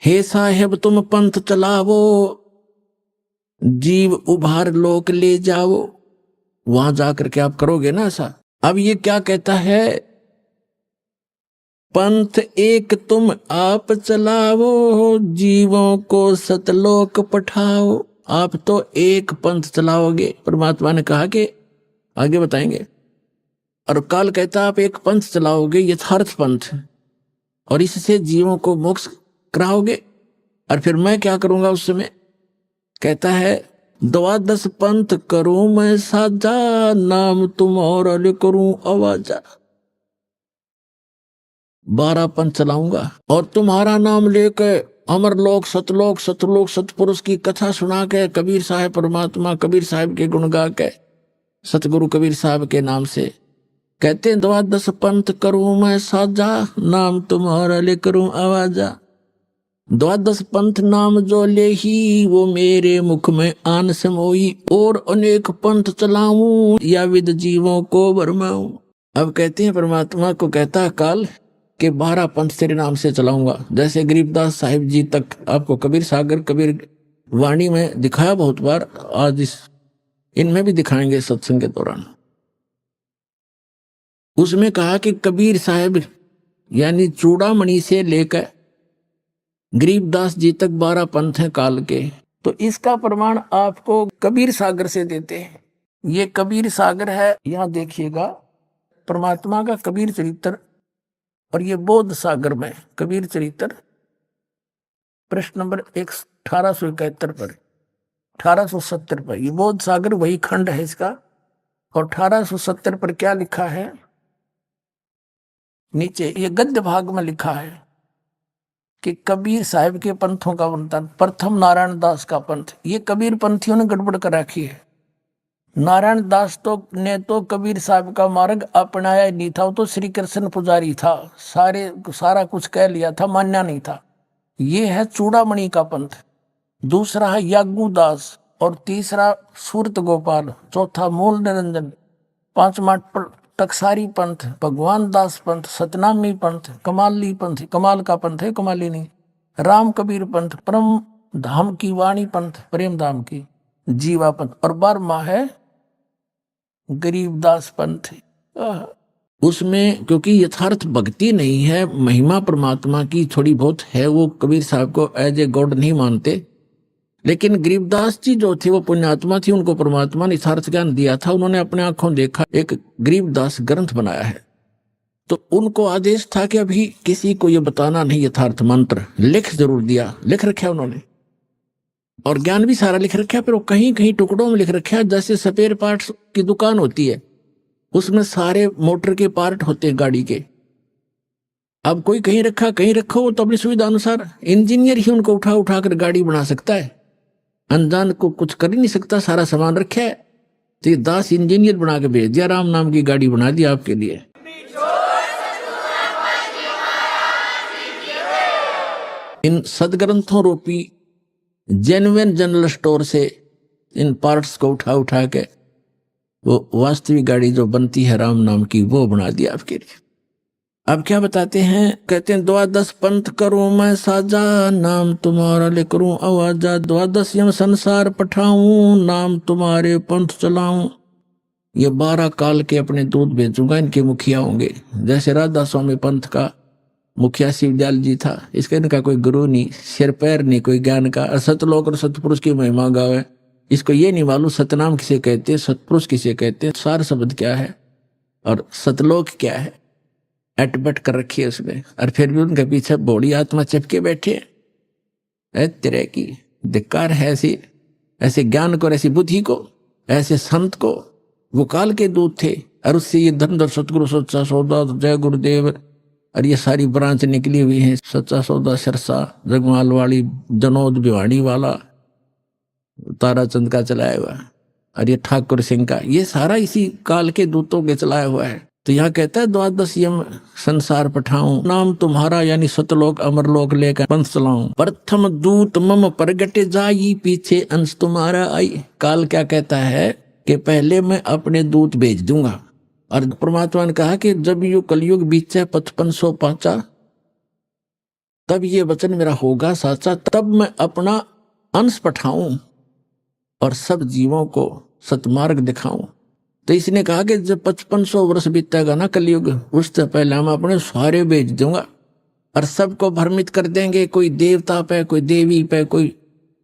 हे साहेब तुम पंथ चलावो, जीव उभार लोक ले जाओ। वहां जाकर के आप करोगे ना ऐसा। अब ये क्या कहता है, पंथ एक तुम आप चलाओ, जीवों को सतलोक पठाओ। आप तो एक पंथ चलाओगे, परमात्मा ने कहा कि आगे बताएंगे। और काल कहता आप एक पंथ चलाओगे, यथार्थ पंथ, और इससे जीवों को मोक्ष कराओगे। और फिर मैं क्या करूंगा उस समय? कहता है 12 पंथ करूं मैं साजा, नाम तुम्हारा ले करूं आवाजा। 12 पंथ चलाऊंगा और तुम्हारा नाम लेकर अमरलोक सतलोक सतलोक सतपुरुष की कथा सुना के, कबीर साहब परमात्मा कबीर साहब के गुण गा के, सतगुरु कबीर साहब के नाम से कहते हैं 12 पंथ करूं मैं साजा, नाम तुम्हारा ले करूं आवाजा। 12 पंथ नाम जो ले ही, वो मेरे मुख में आन समोई, और अनेक पंथ चलाऊं, या विद जीवों को भरमाऊं। अब कहते हैं परमात्मा को कहता है काल के 12 पंथ तेरे नाम से चलाऊंगा। जैसे गरीबदास साहिब जी तक आपको कबीर सागर कबीर वाणी में दिखाया बहुत बार, आज इनमें भी दिखाएंगे सत्संग के दौरान। उसमें कहा कि कबीर साहब यानी चूड़ामणि से लेकर गरीबदास जी तक 12 पंथ हैं काल के। तो इसका प्रमाण आपको कबीर सागर से देते हैं। ये कबीर सागर है, यहां देखिएगा परमात्मा का कबीर चरित्र, और ये बोध सागर में कबीर चरित्र प्रश्न नंबर 1871 पर 1870 पर, ये बोध सागर वही खंड है इसका। और 1870 पर क्या लिखा है नीचे, ये गद्य भाग में लिखा है कि कबीर साहब के पंथों का वर्णन। प्रथम नारायण दास का पंथ, ये कबीर पंथियों ने गड़बड़ कर रखी है। नारायण दास ने तो कबीर साहब का मार्ग अपनाया नहीं था, वो तो श्री कृष्ण पुजारी था, सारा कुछ कह लिया था, मान्या नहीं था। ये है चूड़ामणि का पंथ, दूसरा है यागू दास, और तीसरा सूरत गोपाल, चौथा मूल निरंजन, पांचवा टकसारी पंथ, भगवान दास पंथ, सतनामी पंथ, कमाली पंथ, कमाल का पंथ है, कमाली नहीं, राम कबीर पंथ, परम धाम की वाणी पंथ, प्रेम धाम की, जीवा पंथ, और 12वां है गरीबदास पंथ। उसमें क्योंकि यथार्थ भक्ति नहीं है, महिमा परमात्मा की थोड़ी बहुत है, वो कबीर साहब को एज ए गॉड नहीं मानते। लेकिन गरीबदास जी जो थे वो पुण्यात्मा थी, उनको परमात्मा ने यथार्थ ज्ञान दिया था, उन्होंने अपने आंखों देखा, एक गरीबदास ग्रंथ बनाया है। तो उनको आदेश था कि अभी किसी को ये बताना नहीं यथार्थ मंत्र, लिख जरूर दिया, लिख रखा उन्होंने, और ज्ञान भी सारा लिख रखा है, पर वो कहीं कहीं टुकड़ों में लिख रखा है। जैसे स्पेयर पार्ट्स की दुकान होती है, उसमें सारे मोटर के पार्ट होते हैं गाड़ी के। अब कोई कहीं रखा कहीं रखो, वो तो अपनी सुविधा अनुसार, इंजीनियर ही उनको उठा उठा कर गाड़ी बना सकता है, अनजान को कुछ कर ही नहीं सकता, सारा सामान रखा है। तो ये दास इंजीनियर बना के भेज दिया, राम नाम की गाड़ी बना दी आपके लिए। इन सदग्रंथों रूपी जेन्युइन जनरल स्टोर से इन पार्ट्स को उठा उठा के वो वास्तविक गाड़ी जो बनती है राम नाम की, वो बना दिया आपके लिए। अब क्या बताते हैं, कहते हैं 12 पंथ करूं मैं साजा, नाम तुम्हारा ले करूं आवाजा। 12 यम संसार पठाऊं, नाम तुम्हारे पंथ चलाऊं। ये 12 काल के अपने दूत भेजूंगा, इनके मुखिया होंगे। जैसे राधा स्वामी पंथ का मुखिया शिवदयाल जी था, इसका इनका कोई गुरु नहीं, सिर पैर नहीं कोई ज्ञान का। सतलोक और सतपुरुष की महिमा गावे, इसको ये नहीं मालूम सतनाम किसे कहते हैं, सतपुरुष किसे कहते हैं, सार शब्द क्या है और सतलोक क्या है, अटपट कर रखी है उसमें। और फिर भी उनके पीछे बौड़ी आत्मा चिपके बैठे। तेरे की धिक्कार है ऐसे ज्ञान को, ऐसी बुद्धि को, ऐसे संत को। वो काल के दूत थे, और उससे ये धनधर सतगुरु सच्चा सौदा, जय गुरुदेव, और ये सारी ब्रांच निकली हुई है, सच्चा सौदा सिरसा, जगमाल वाली, जनोद भिवाड़ी वाला, ताराचंद का चलाया हुआ, और ये ठाकुर सिंह का, ये सारा इसी काल के दूतों के चलाया हुआ है। तो यहाँ कहता है 12 यम संसार पठाऊं, नाम तुम्हारा यानी सतलोक अमरलोक लेकर पंथ चलाऊं। प्रथम दूत मम प्रगटे जाई, पीछे अंश तुम्हारा आई। काल क्या कहता है कि पहले मैं अपने दूत भेज दूंगा। और परमात्मा ने कहा कि जब यू कलयुग बीचे 5500 पाचा, तब ये वचन मेरा होगा साचा, तब मैं अपना अंश पठाऊं और सब जीवों को सतमार्ग दिखाऊं। तो इसने कहा कि जब 5500 वर्ष बीतेगा ना कलयुग, उससे पहले हम अपने सारे बेच दूंगा और सबको भ्रमित कर देंगे, कोई देवता पे, कोई देवी पे, कोई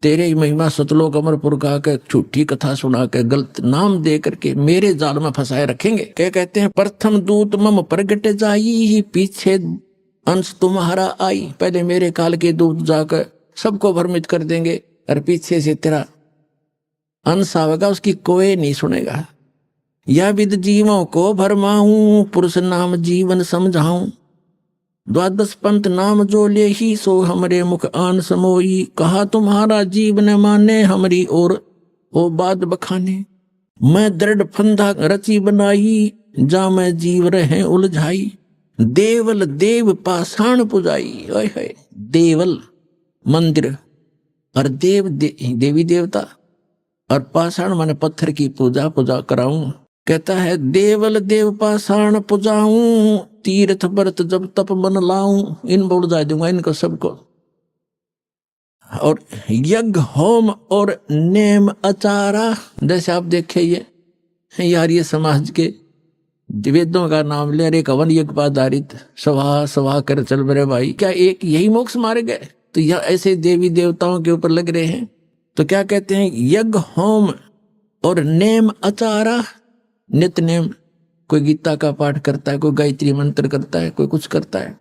तेरे ही महिमा सतलोक अमरपुर का के झूठी कथा सुना के गलत नाम दे करके मेरे जाल में फंसाए रखेंगे। क्या कहते हैं, प्रथम दूत मम प्रगट जाई, पीछे अंश तुम्हारा आई। पहले मेरे काल के दूत जाकर सबको भ्रमित कर देंगे और पीछे से तेरा अंश आवेगा, उसकी कोई नहीं सुनेगा। या विद जीवों को भरमाऊं, पुरुष नाम जीवन समझाऊं, द्वादश पंथ नाम जो ले ही, सो हमरे मुख आन समोई। कहा तुम्हारा जीवन माने, हमरी ओर ओ बात बखाने। मैं दृढ़ फंदा रची बनाई, जा मैं जीव रहे उलझाई। देवल देव पाषाण पुजाई, ओए होए, देवल मंदिर और देवी देवता और पाषाण माने पत्थर की पूजा कराऊं। कहता है देवल देव पाषाण पुजाऊं, तीर्थ व्रत जब तप मन लाऊं। इन बोल जा दूंगा इनको सबको। और यज्ञ होम और नेम आचारा, जैसे आप देखे ये यार, ये समाज के वेदों का नाम ले रहे, हवन यज्ञ पर आधारित सभा कर चल मेरे भाई। क्या एक यही मोक्ष मारे गए? तो यह ऐसे देवी देवताओं के ऊपर लग रहे हैं। तो क्या कहते हैं, यज्ञ होम और नेम आचारा, नित्य नेम, कोई गीता का पाठ करता है, कोई गायत्री मंत्र करता है, कोई कुछ करता है।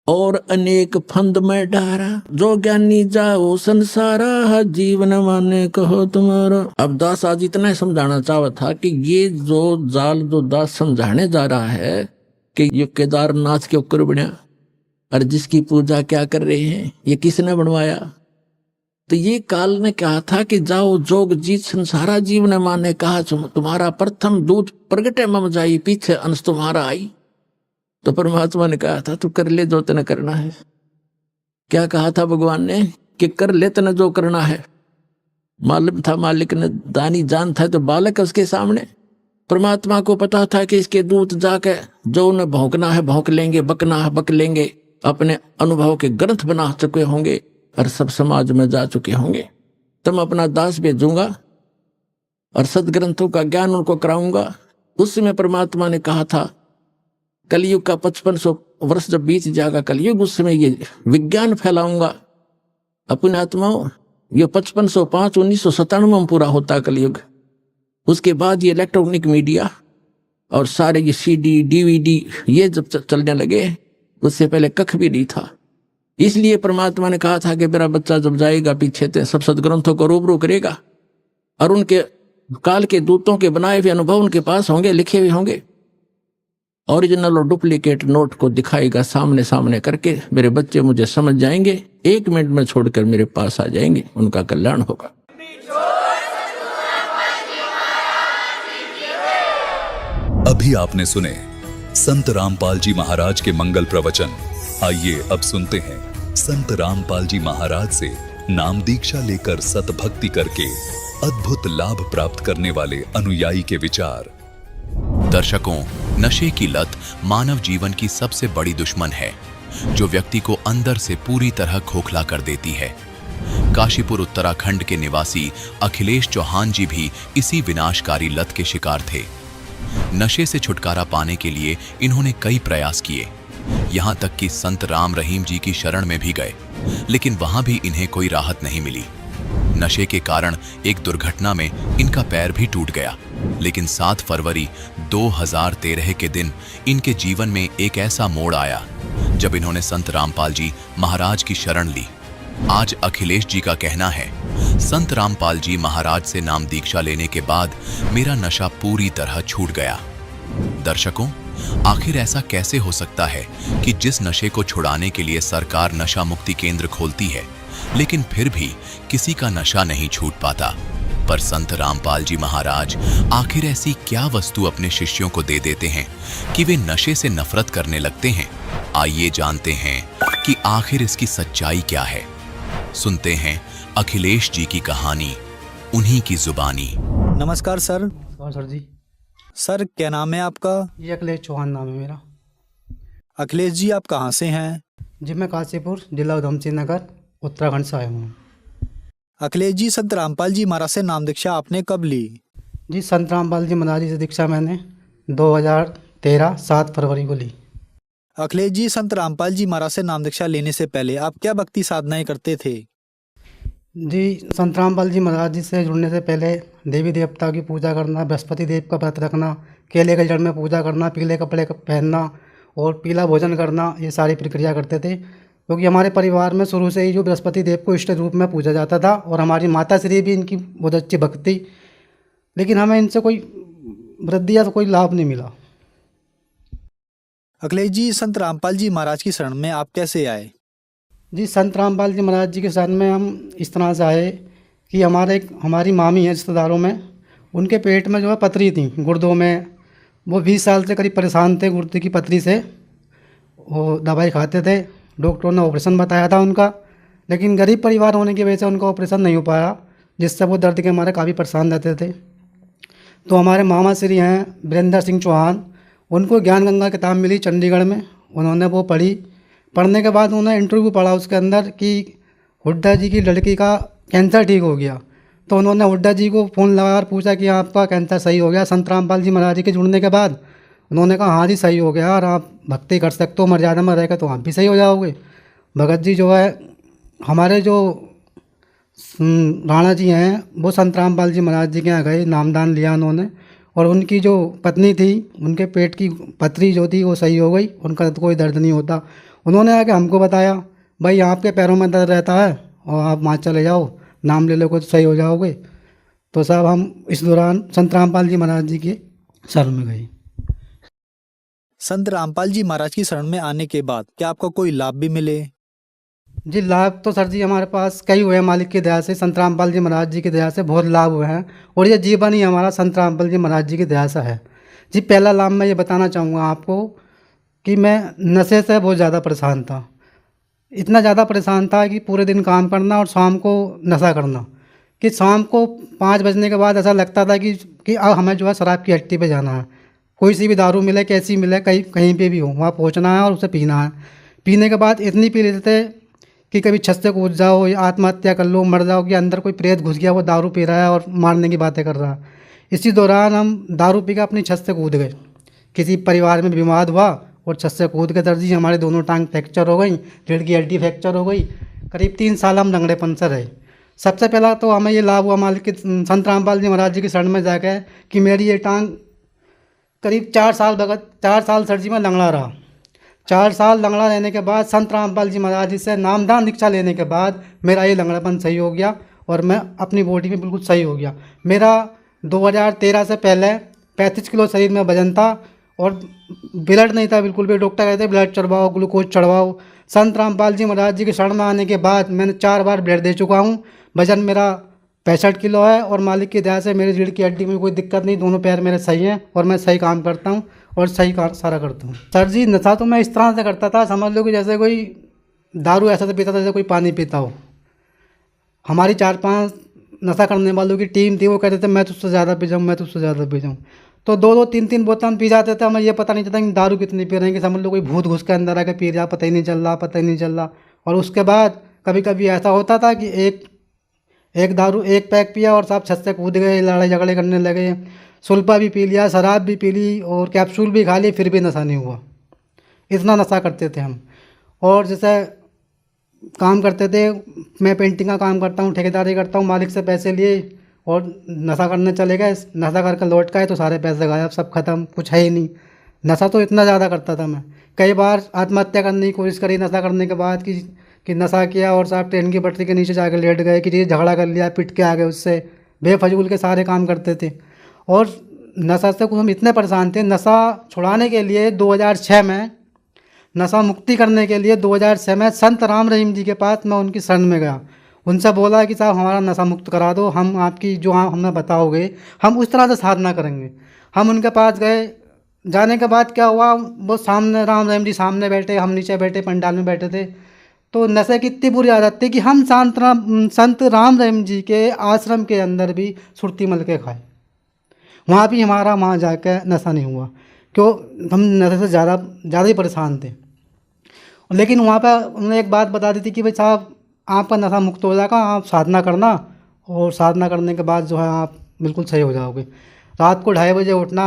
और अनेक फंद में डारा, जो ज्ञानी जाओ संसारा, जीवन माने कहो तुम्हारा। अब दास आज इतना समझाना चाहा था कि ये जो जाल जो दास समझाने जा रहा है कि ये केदारनाथ के ऊपर बना और जिसकी पूजा क्या कर रहे हैं, ये किसने बनवाया? तो ये काल ने कहा था कि जाओ जोग जीत संसारा, जीवन माने कहा तुम्हारा प्रथम दूत प्रगटे मम जाई, पीछे अंश तुम्हारा आई। तो परमात्मा ने कहा था तू कर ले जो तने करना है। क्या कहा था भगवान ने कि कर ले तने जो करना है। मालूम था मालिक ने, दानी जान था तो बालक उसके सामने। परमात्मा को पता था कि इसके दूत जाके जो उन्हें भौंकना है भौंक लेंगे, बकना है बक लेंगे, अपने अनुभव के ग्रंथ बना चुके होंगे और सब समाज में जा चुके होंगे। तब अपना दास भेजूंगा और सदग्रंथों का ज्ञान उनको कराऊंगा। उस समय परमात्मा ने कहा था कलयुग का 5500 वर्ष जब बीत जाएगा कलयुग, उस समय ये विज्ञान फैलाऊंगा अपने आत्माओं। ये 5505 1997 में पूरा होता कलयुग। उसके बाद ये इलेक्ट्रॉनिक मीडिया और सारे ये CD DVD ये जब चलने लगे, उससे पहले कख भी नहीं था। इसलिए परमात्मा ने कहा था कि मेरा बच्चा जब जाएगा पीछे से सब सदग्रंथों को रूबरू करेगा और उनके काल के दूतों के बनाए हुए अनुभव उनके पास होंगे, लिखे हुए होंगे। ओरिजिनल और डुप्लीकेट नोट को दिखाएगा सामने सामने करके। मेरे बच्चे मुझे समझ जाएंगे, 1 मिनट में छोड़कर मेरे पास आ जाएंगे, उनका कल्याण होगा। अभी आपने सुने संत रामपाल जी महाराज के मंगल प्रवचन। आइए अब सुनते हैं संत रामपाल जी महाराज से नाम दीक्षा लेकर सतभक्ति करके अद्भुत लाभ प्राप्त करने वाले अनुयायी के विचार। दर्शकों, नशे की लत मानव जीवन की सबसे बड़ी दुश्मन है, जो व्यक्ति को अंदर से पूरी तरह खोखला कर देती है। काशीपुर उत्तराखंड के निवासी अखिलेश चौहान जी भी इसी विनाशकारी लत के शिकार थे। नशे से छुटकारा पाने के लिए इन्होंने कई प्रयास किए, यहाँ तक कि संत राम रहीम जी की शरण में भी गए, लेकिन वहां भी इन्हें कोई राहत नहीं मिली। नशे के कारण एक दुर्घटना में इनका पैर भी टूट गया, लेकिन 7 फरवरी 2013 के दिन इनके जीवन में एक ऐसा मोड़ आया जब इन्होंने संत रामपाल जी महाराज की शरण ली। आज अखिलेश जी का कहना है, संत रामपाल जी महाराज से नाम दीक्षा लेने के बाद मेरा नशा पूरी तरह छूट गया। दर्शकों, आखिर ऐसा कैसे हो सकता है कि जिस नशे को छुड़ाने के लिए सरकार नशा मुक्ति केंद्र खोलती है, लेकिन फिर भी किसी का नशा नहीं छूट पाता। पर संत रामपाल जी महाराज आखिर ऐसी क्या वस्तु अपने शिष्यों को दे देते हैं कि वे नशे से नफरत करने लगते हैं? आइए जानते हैं कि आखिर इसकी सच्चाई क्या है। सुनते हैं अखिलेश जी की कहानी, उन्हीं की जुबानी। नमस्कार सर। हाँ सर जी। सर क्या नाम है आपका? ये अखिलेश चौहान नाम है मेरा। अखिलेश जी आप कहाँ से हैं? जी मैं काशीपुर जिला उधमसिंह नगर उत्तराखंड से आया हूँ। अखिलेश जी, संत रामपाल जी महाराज से नाम दीक्षा आपने कब ली? जी संत रामपाल जी महाराज जी से दीक्षा मैंने 2013 7 फरवरी को ली। अखिलेश जी, संत रामपाल जी महाराज से नाम दीक्षा लेने से पहले आप क्या भक्ति साधनाएं करते थे? जी संत रामपाल जी महाराज जी से जुड़ने से पहले देवी देवता की पूजा करना, बृहस्पति देव का व्रत रखना, केले के जड़ में पूजा करना, पीले कपड़े पहनना और पीला भोजन करना, ये सारी प्रक्रिया करते थे। क्योंकि हमारे परिवार में शुरू से ही जो बृहस्पति देव को इष्ट रूप में पूजा जाता था और हमारी माता श्री भी इनकी बहुत अच्छी भक्ति, लेकिन हमें इनसे कोई वृद्धि या कोई लाभ नहीं मिला। अखिलेश जी, संत रामपाल जी महाराज की शरण में आप कैसे आए? जी संत रामपाल जी महाराज जी के शरण में हम इस तरह से आए कि हमारी मामी है रिश्तेदारों में, उनके पेट में जो है पथरी थी गुर्दों में। वो 20 साल से करीब परेशान थे गुर्दे की पथरी से। वो दवाई खाते थे, डॉक्टरों ने ऑपरेशन बताया था उनका, लेकिन गरीब परिवार होने की वजह से उनका ऑपरेशन नहीं हो पाया, जिससे वो दर्द के मारे काफ़ी परेशान रहते थे। तो हमारे मामा श्री हैं वीरेंद्र सिंह चौहान, उनको ज्ञान गंगा किताब मिली चंडीगढ़ में, उन्होंने वो पढ़ी। पढ़ने के बाद उन्होंने इंटरव्यू पढ़ा उसके अंदर कि हुड्डा जी की लड़की का कैंसर ठीक हो गया। तो उन्होंने हुड्डा जी को फ़ोन लगाकर पूछा कि आपका कैंसर सही हो गया संत रामपाल जी महाराज जी के जुड़ने के बाद? उन्होंने कहा हाँ जी सही हो गया, और आप भक्ति कर सकते हो, मर्यादा में रहेगा तो आप भी सही हो जाओगे। भगत जी जो है हमारे जो राणा जी हैं, वो संत रामपाल जी महाराज जी के यहाँ गए, नामदान लिया उन्होंने, और उनकी जो पत्नी थी उनके पेट की पथरी जो थी वो सही हो गई, उनका कोई दर्द नहीं होता। उन्होंने आके हमको बताया भाई आपके पैरों में दर्द रहता है और आप वहाँ चले जाओ, नाम ले लो तो सही हो जाओगे। तो साहब हम इस दौरान संत रामपाल जी महाराज जी के शरण में गए। संत रामपाल जी महाराज की शरण में आने के बाद क्या आपको कोई लाभ भी मिले? जी लाभ तो सर जी हमारे पास कई हुए हैं मालिक की दया से, संत रामपाल जी महाराज जी की दया से बहुत लाभ हुए हैं, और ये जीवन ही हमारा संत रामपाल जी महाराज जी की दया से है। जी पहला लाभ मैं ये बताना चाहूँगा आपको कि मैं नशे से बहुत ज़्यादा परेशान था। इतना ज़्यादा परेशान था कि पूरे दिन काम करना और शाम को नशा करना, कि शाम को 5 बजने के बाद ऐसा लगता था कि अब हमें जो है शराब की हट्टी पे जाना है, कोई सी भी दारू मिले कैसी मिले कहीं पे भी हो वहाँ पहुँचना है और उसे पीना है। पीने के बाद इतनी पी लेते थे कि कभी छत से कूद जाओ या आत्महत्या कर लो, मर जाओ, कि अंदर कोई प्रेत घुस गया वो दारू पी रहा है और मारने की बातें कर रहा है। इसी दौरान हम दारू पी के अपनी छत से कूद गए, किसी परिवार में बीमार हुआ और छत से कूद के दर्जी हमारे दोनों टांग फ्रैक्चर हो गई, रीढ़ की हड्डी फ्रैक्चर हो गई। करीब 3 साल हम लंगड़ेपन से रहे। सबसे पहला तो हमें ये लाभ हुआ मालिक के संत रामपाल जी महाराज जी की शरण में जाकर कि मेरी ये टांग करीब 4 साल सर जी में लंगड़ा रहा। 4 साल लंगड़ा रहने के बाद संत रामपाल जी महाराज जी से नामदान दीक्षा लेने के बाद मेरा ये लंगड़ापन सही हो गया और मैं अपनी बॉडी में बिल्कुल सही हो गया। मेरा 2013 से पहले 35 किलो शरीर में वजन था और ब्लड नहीं था बिल्कुल भी। डॉक्टर कहते ब्लड चढ़वाओ, ग्लूकोज चढ़वाओ। संत रामपाल जी महाराज जी के शरण में आने के बाद मैंने 4 बार ब्लड दे चुका हूँ। वजन मेरा 65 किलो है और मालिक की दया से मेरी रीढ़ की हड्डी में कोई दिक्कत नहीं, दोनों पैर मेरे सही हैं और मैं सही काम करता हूँ और सही सारा करता हूँ। सर जी नशा तो मैं इस तरह से करता था, समझ लो कि जैसे कोई दारू ऐसा से पीता था जैसे कोई पानी पीता हो। हमारी 4-5 नशा करने वालों की टीम थी, वो कहते थे मैं तुझसे ज़्यादा पी जाऊँ, मैं तुझसे ज़्यादा पी जाऊँ। तो 2-2 3-3 बोतल हम पी जाते थे। हमें ये पता नहीं चलता कि दारू कितनी पी रहे हैं, कि समझ लो कोई भूत घुस के अंदर आके पी रहा, पता ही नहीं चल रहा। और उसके बाद कभी कभी ऐसा होता था कि एक पैक पिया और साहब छत से कूद गए, लड़ाई झगड़े करने लगे। सुल्फा भी पी लिया, शराब भी पी ली और कैप्सूल भी खा ली, फिर भी नशा नहीं हुआ। इतना नशा करते थे हम। और जैसे काम करते थे, मैं पेंटिंग का काम करता हूँ, ठेकेदारी करता हूँ, मालिक से पैसे लिए और नशा करने चले गए। नशा करके लौट के आए तो सारे पैसे गायब, सब खत्म, कुछ है ही नहीं। नशा तो इतना ज़्यादा करता था मैं, कई बार आत्महत्या करने की कोशिश करी नशा करने के बाद कि नशा किया और साहब ट्रेन की पटरी के नीचे जाकर लेट गए, कि झगड़ा कर लिया, पिट के आ गए, उससे बेफजूल के सारे काम करते थे। और नशा से हम इतने परेशान थे, नशा छुड़ाने के लिए 2006 में, नशा मुक्ति करने के लिए 2006 में संत राम रहीम जी के पास मैं उनकी शरण में गया। उनसे बोला कि साहब हमारा नशा मुक्त करा दो, हम आपकी जो हमें बताओगे हम उस तरह से साधना करेंगे। हम उनके पास गए। जाने के बाद क्या हुआ, वो सामने राम रहीम जी सामने बैठे, हम नीचे बैठे, पंडाल में बैठे थे। तो नशे की इतनी बुरी आदत थी कि हम संत राम रहीम जी के आश्रम के अंदर भी सुरती मल के खाए। वहाँ भी हमारा वहाँ जाकर नशा नहीं हुआ, क्यों, हम नशे से ज़्यादा ही परेशान थे। लेकिन वहाँ पर उन्होंने एक बात बता दी थी कि भाई साहब आपका नशा मुक्त हो जाएगा, आप साधना करना और साधना करने के बाद जो है आप बिल्कुल सही हो जाओगे। रात को 2:30 बजे उठना,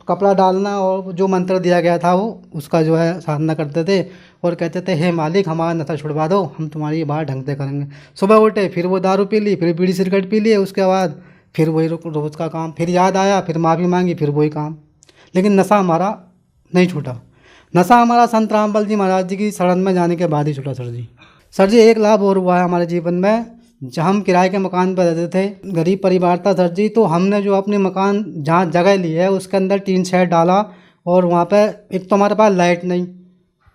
कपड़ा डालना और जो मंत्र दिया गया था वो उसका जो है साधना करते थे और कहते थे हे मालिक हमारा नशा छुड़वा दो, हम तुम्हारी बात ढंग से करेंगे। सुबह उठे फिर वो दारू पी ली, फिर बीड़ी सिगरेट पी लिए, उसके बाद फिर वही रोज़ का काम, फिर याद आया फिर माफ़ी मांगी, फिर वही काम। लेकिन नशा हमारा नहीं छूटा। नशा हमारा संत रामपाल जी महाराज जी की शरण में जाने के बाद ही छूटा सर जी। सर जी एक लाभ और हुआ है हमारे जीवन में। जब हम किराए के मकान पर रहते थे, गरीब परिवार था सर जी, तो हमने जो अपने मकान जहाँ जगह ली है उसके अंदर टीन शेड डाला और वहाँ पे एक तो हमारे पास लाइट नहीं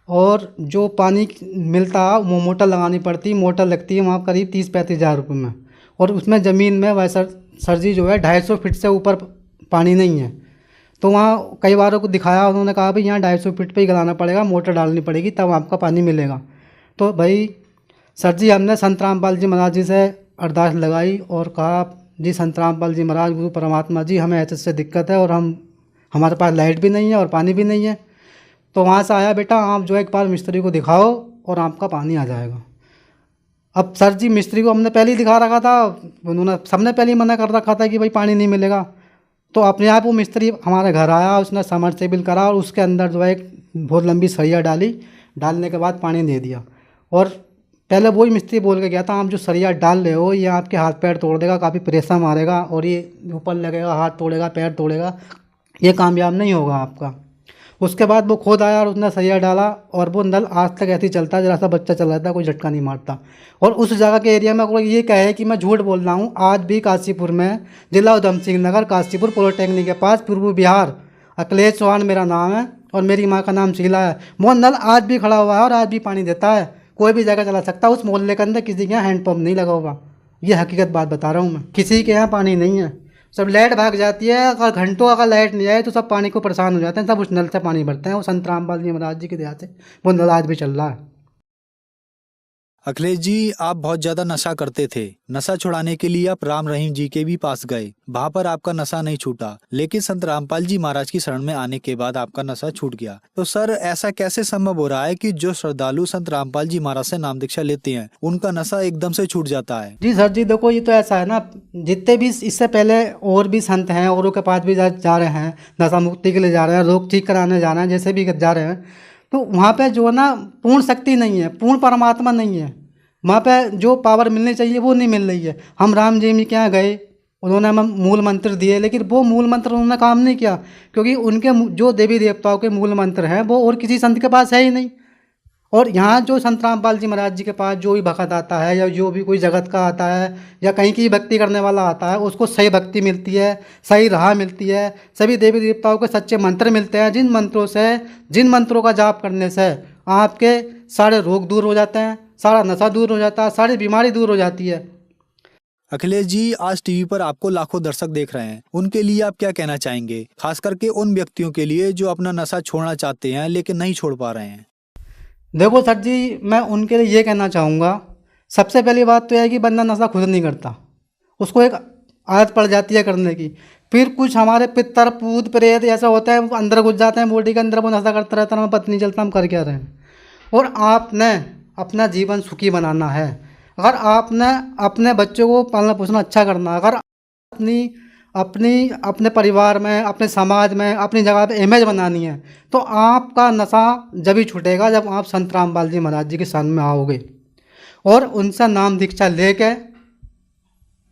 और जो पानी मिलता वो मोटर लगानी पड़ती, मोटर लगती है वहाँ करीब 30-35 हज़ार रुपये में, और उसमें ज़मीन में वैसा सर जी जो है 250 फीट से ऊपर पानी नहीं है। तो वहाँ कई बारों को दिखाया, उन्होंने कहा भाई यहाँ 250 फीट पे ही गलाना पड़ेगा, मोटर डालनी पड़ेगी तब आपका पानी मिलेगा। तो भाई सर जी हमने संत रामपाल जी महाराज जी से अरदास लगाई और कहा जी संत रामपाल जी महाराज गुरु परमात्मा जी हमें ऐसे दिक्कत है और हमारे पास लाइट भी नहीं है और पानी भी नहीं है। तो वहाँ से आया बेटा आप जो एक बार मिस्त्री को दिखाओ और आपका पानी आ जाएगा। अब सर जी मिस्त्री को हमने पहले ही दिखा रखा था, उन्होंने सबने पहले ही मना कर रखा था कि भाई पानी नहीं मिलेगा। तो अपने आप वो मिस्त्री हमारे घर आया, उसने समरसेबल करा और उसके अंदर जो है एक बहुत लंबी सरिया डाली, डालने के बाद पानी दे दिया। और पहले वही मिस्त्री बोल के गया था आप जो सरिया डाल रहे हो ये आपके हाथ पैर तोड़ देगा, काफ़ी प्रेशर मारेगा और ये ऊपर लगेगा, हाथ तोड़ेगा, पैर तोड़ेगा, ये कामयाब नहीं होगा आपका। उसके बाद वो खुद आया और उसने सरिया डाला और वो नल आज तक ऐसे ही चलता है, जरा सा बच्चा चल रहा था, कोई झटका नहीं मारता। और उस जगह के एरिया में कोई ये कहे कि मैं झूठ बोल रहा हूँ, आज भी काशीपुर में, जिला उधम सिंह नगर, काशीपुर पॉलिटेक्निक के पास, पूर्व बिहार, अखिलेश चौहान मेरा नाम है और मेरी माँ का नाम शीला है। वो नल आज भी खड़ा हुआ है और आज भी पानी देता है, कोई भी जगह चला सकता है। उस मोहल्ले के अंदर किसी के यहाँ हैंडपम्प नहीं लगा होगा, ये हकीकत बात बता रहा हूँ मैं। किसी के यहाँ पानी नहीं है, सब लाइट भाग जाती है, अगर घंटों अगर लाइट नहीं आए तो सब पानी को परेशान हो जाते हैं, सब उस नल से पानी भरते हैं। वो संत रामपाल जी महाराज जी की दया से वो नल आज भी चल रहा है। अखिलेश जी आप बहुत ज्यादा नशा करते थे, नशा छुड़ाने के लिए आप राम रहीम जी के भी पास गए, वहाँ पर आपका नशा नहीं छूटा, लेकिन संत रामपाल जी महाराज की शरण में आने के बाद आपका नशा छूट गया। तो सर ऐसा कैसे संभव हो रहा है कि जो श्रद्धालु संत रामपाल जी महाराज से नाम दीक्षा लेते हैं उनका नशा एकदम से छूट जाता है? जी सर जी देखो ये तो ऐसा है ना, जितने भी इससे पहले और भी संत हैं औरों के पास भी जा रहे हैं, नशा मुक्ति के लिए जा रहे हैं, रोग ठीक कराने जा रहे हैं, जैसे भी जा रहे हैं, तो वहाँ पे जो है ना पूर्ण शक्ति नहीं है, पूर्ण परमात्मा नहीं है, वहाँ पे जो पावर मिलनी चाहिए वो नहीं मिल रही है। हम राम जी के यहाँ गए, उन्होंने हमें मूल मंत्र दिए, लेकिन वो मूल मंत्र उन्होंने काम नहीं किया, क्योंकि उनके जो देवी देवताओं के मूल मंत्र हैं वो और किसी संत के पास है ही नहीं। और यहाँ जो संत रामपाल जी महाराज जी के पास जो भी भक्त आता है या जो भी कोई जगत का आता है या कहीं की भक्ति करने वाला आता है, उसको सही भक्ति मिलती है, सही राह मिलती है, सभी देवी देवताओं के सच्चे मंत्र मिलते हैं, जिन मंत्रों का जाप करने से आपके सारे रोग दूर हो जाते हैं, सारा नशा दूर हो जाता है, सारी बीमारी दूर हो जाती है। अखिलेश जी आज टीवी पर आपको लाखों दर्शक देख रहे हैं, उनके लिए आप क्या कहना चाहेंगे, खास करके उन व्यक्तियों के लिए जो अपना नशा छोड़ना चाहते हैं लेकिन नहीं छोड़ पा रहे हैं? देखो सर जी मैं उनके लिए ये कहना चाहूँगा, सबसे पहली बात तो यह है कि बंदा नशा खुद नहीं करता, उसको एक आदत पड़ जाती है करने की। फिर कुछ हमारे पितर पूत प्रेत ऐसा होता है वो अंदर घुस जाते हैं बॉडी के अंदर, वो नशा करता रहता है, हमें पता नहीं चलता हम कर क्या रहे हैं। और आपने अपना जीवन सुखी बनाना है, अगर आपने अपने बच्चों को पालना पोसना अच्छा करना, अगर अपने परिवार में, अपने समाज में, अपनी जगह पे इमेज बनानी है, तो आपका नशा जब ही छूटेगा जब आप संत रामपाल जी महाराज जी के शरण में आओगे और उनसे नाम दीक्षा लेके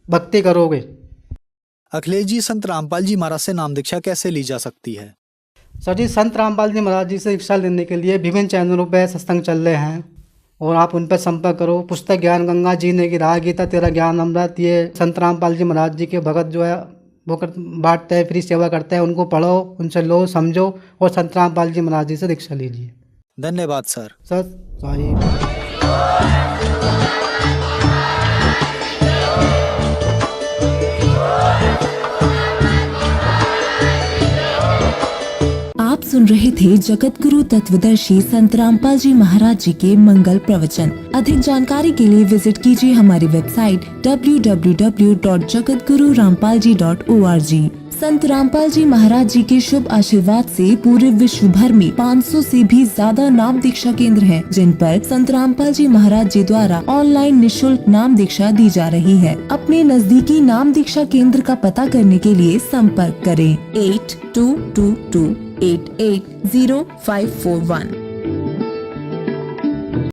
भक्ति करोगे। अखिलेश जी संत रामपाल जी महाराज से नाम दीक्षा कैसे ली जा सकती है? सर जी संत रामपाल जी महाराज जी से दीक्षा लेने के लिए विभिन्न चैनलों पर सत्संग चल रहे हैं और आप उन पर संपर्क करो। पुस्तक ज्ञान गंगा, जीने की राह, गीता तेरा ज्ञान अमृत, ये संत रामपाल जी महाराज जी के भगत जो है वो बांटते हैं, फ्री सेवा करते हैं, उनको पढ़ो, उनसे लो, समझो और संत रामपाल जी महाराज जी से दीक्षा लीजिए। धन्यवाद सर। साहिब। आप सुन रहे थे जगत गुरु तत्वदर्शी संत रामपाल जी महाराज जी के मंगल प्रवचन। अधिक जानकारी के लिए विजिट कीजिए हमारी वेबसाइट www.jagatgururampalji.org। संत रामपाल जी महाराज जी के शुभ आशीर्वाद से पूरे विश्व भर में 500 से भी ज्यादा नाम दीक्षा केंद्र हैं, जिन पर संत रामपाल जी महाराज जी द्वारा ऑनलाइन निशुल्क नाम दीक्षा दी जा रही है। अपने नजदीकी नाम दीक्षा केंद्र का पता करने के लिए संपर्क करें 8222880541।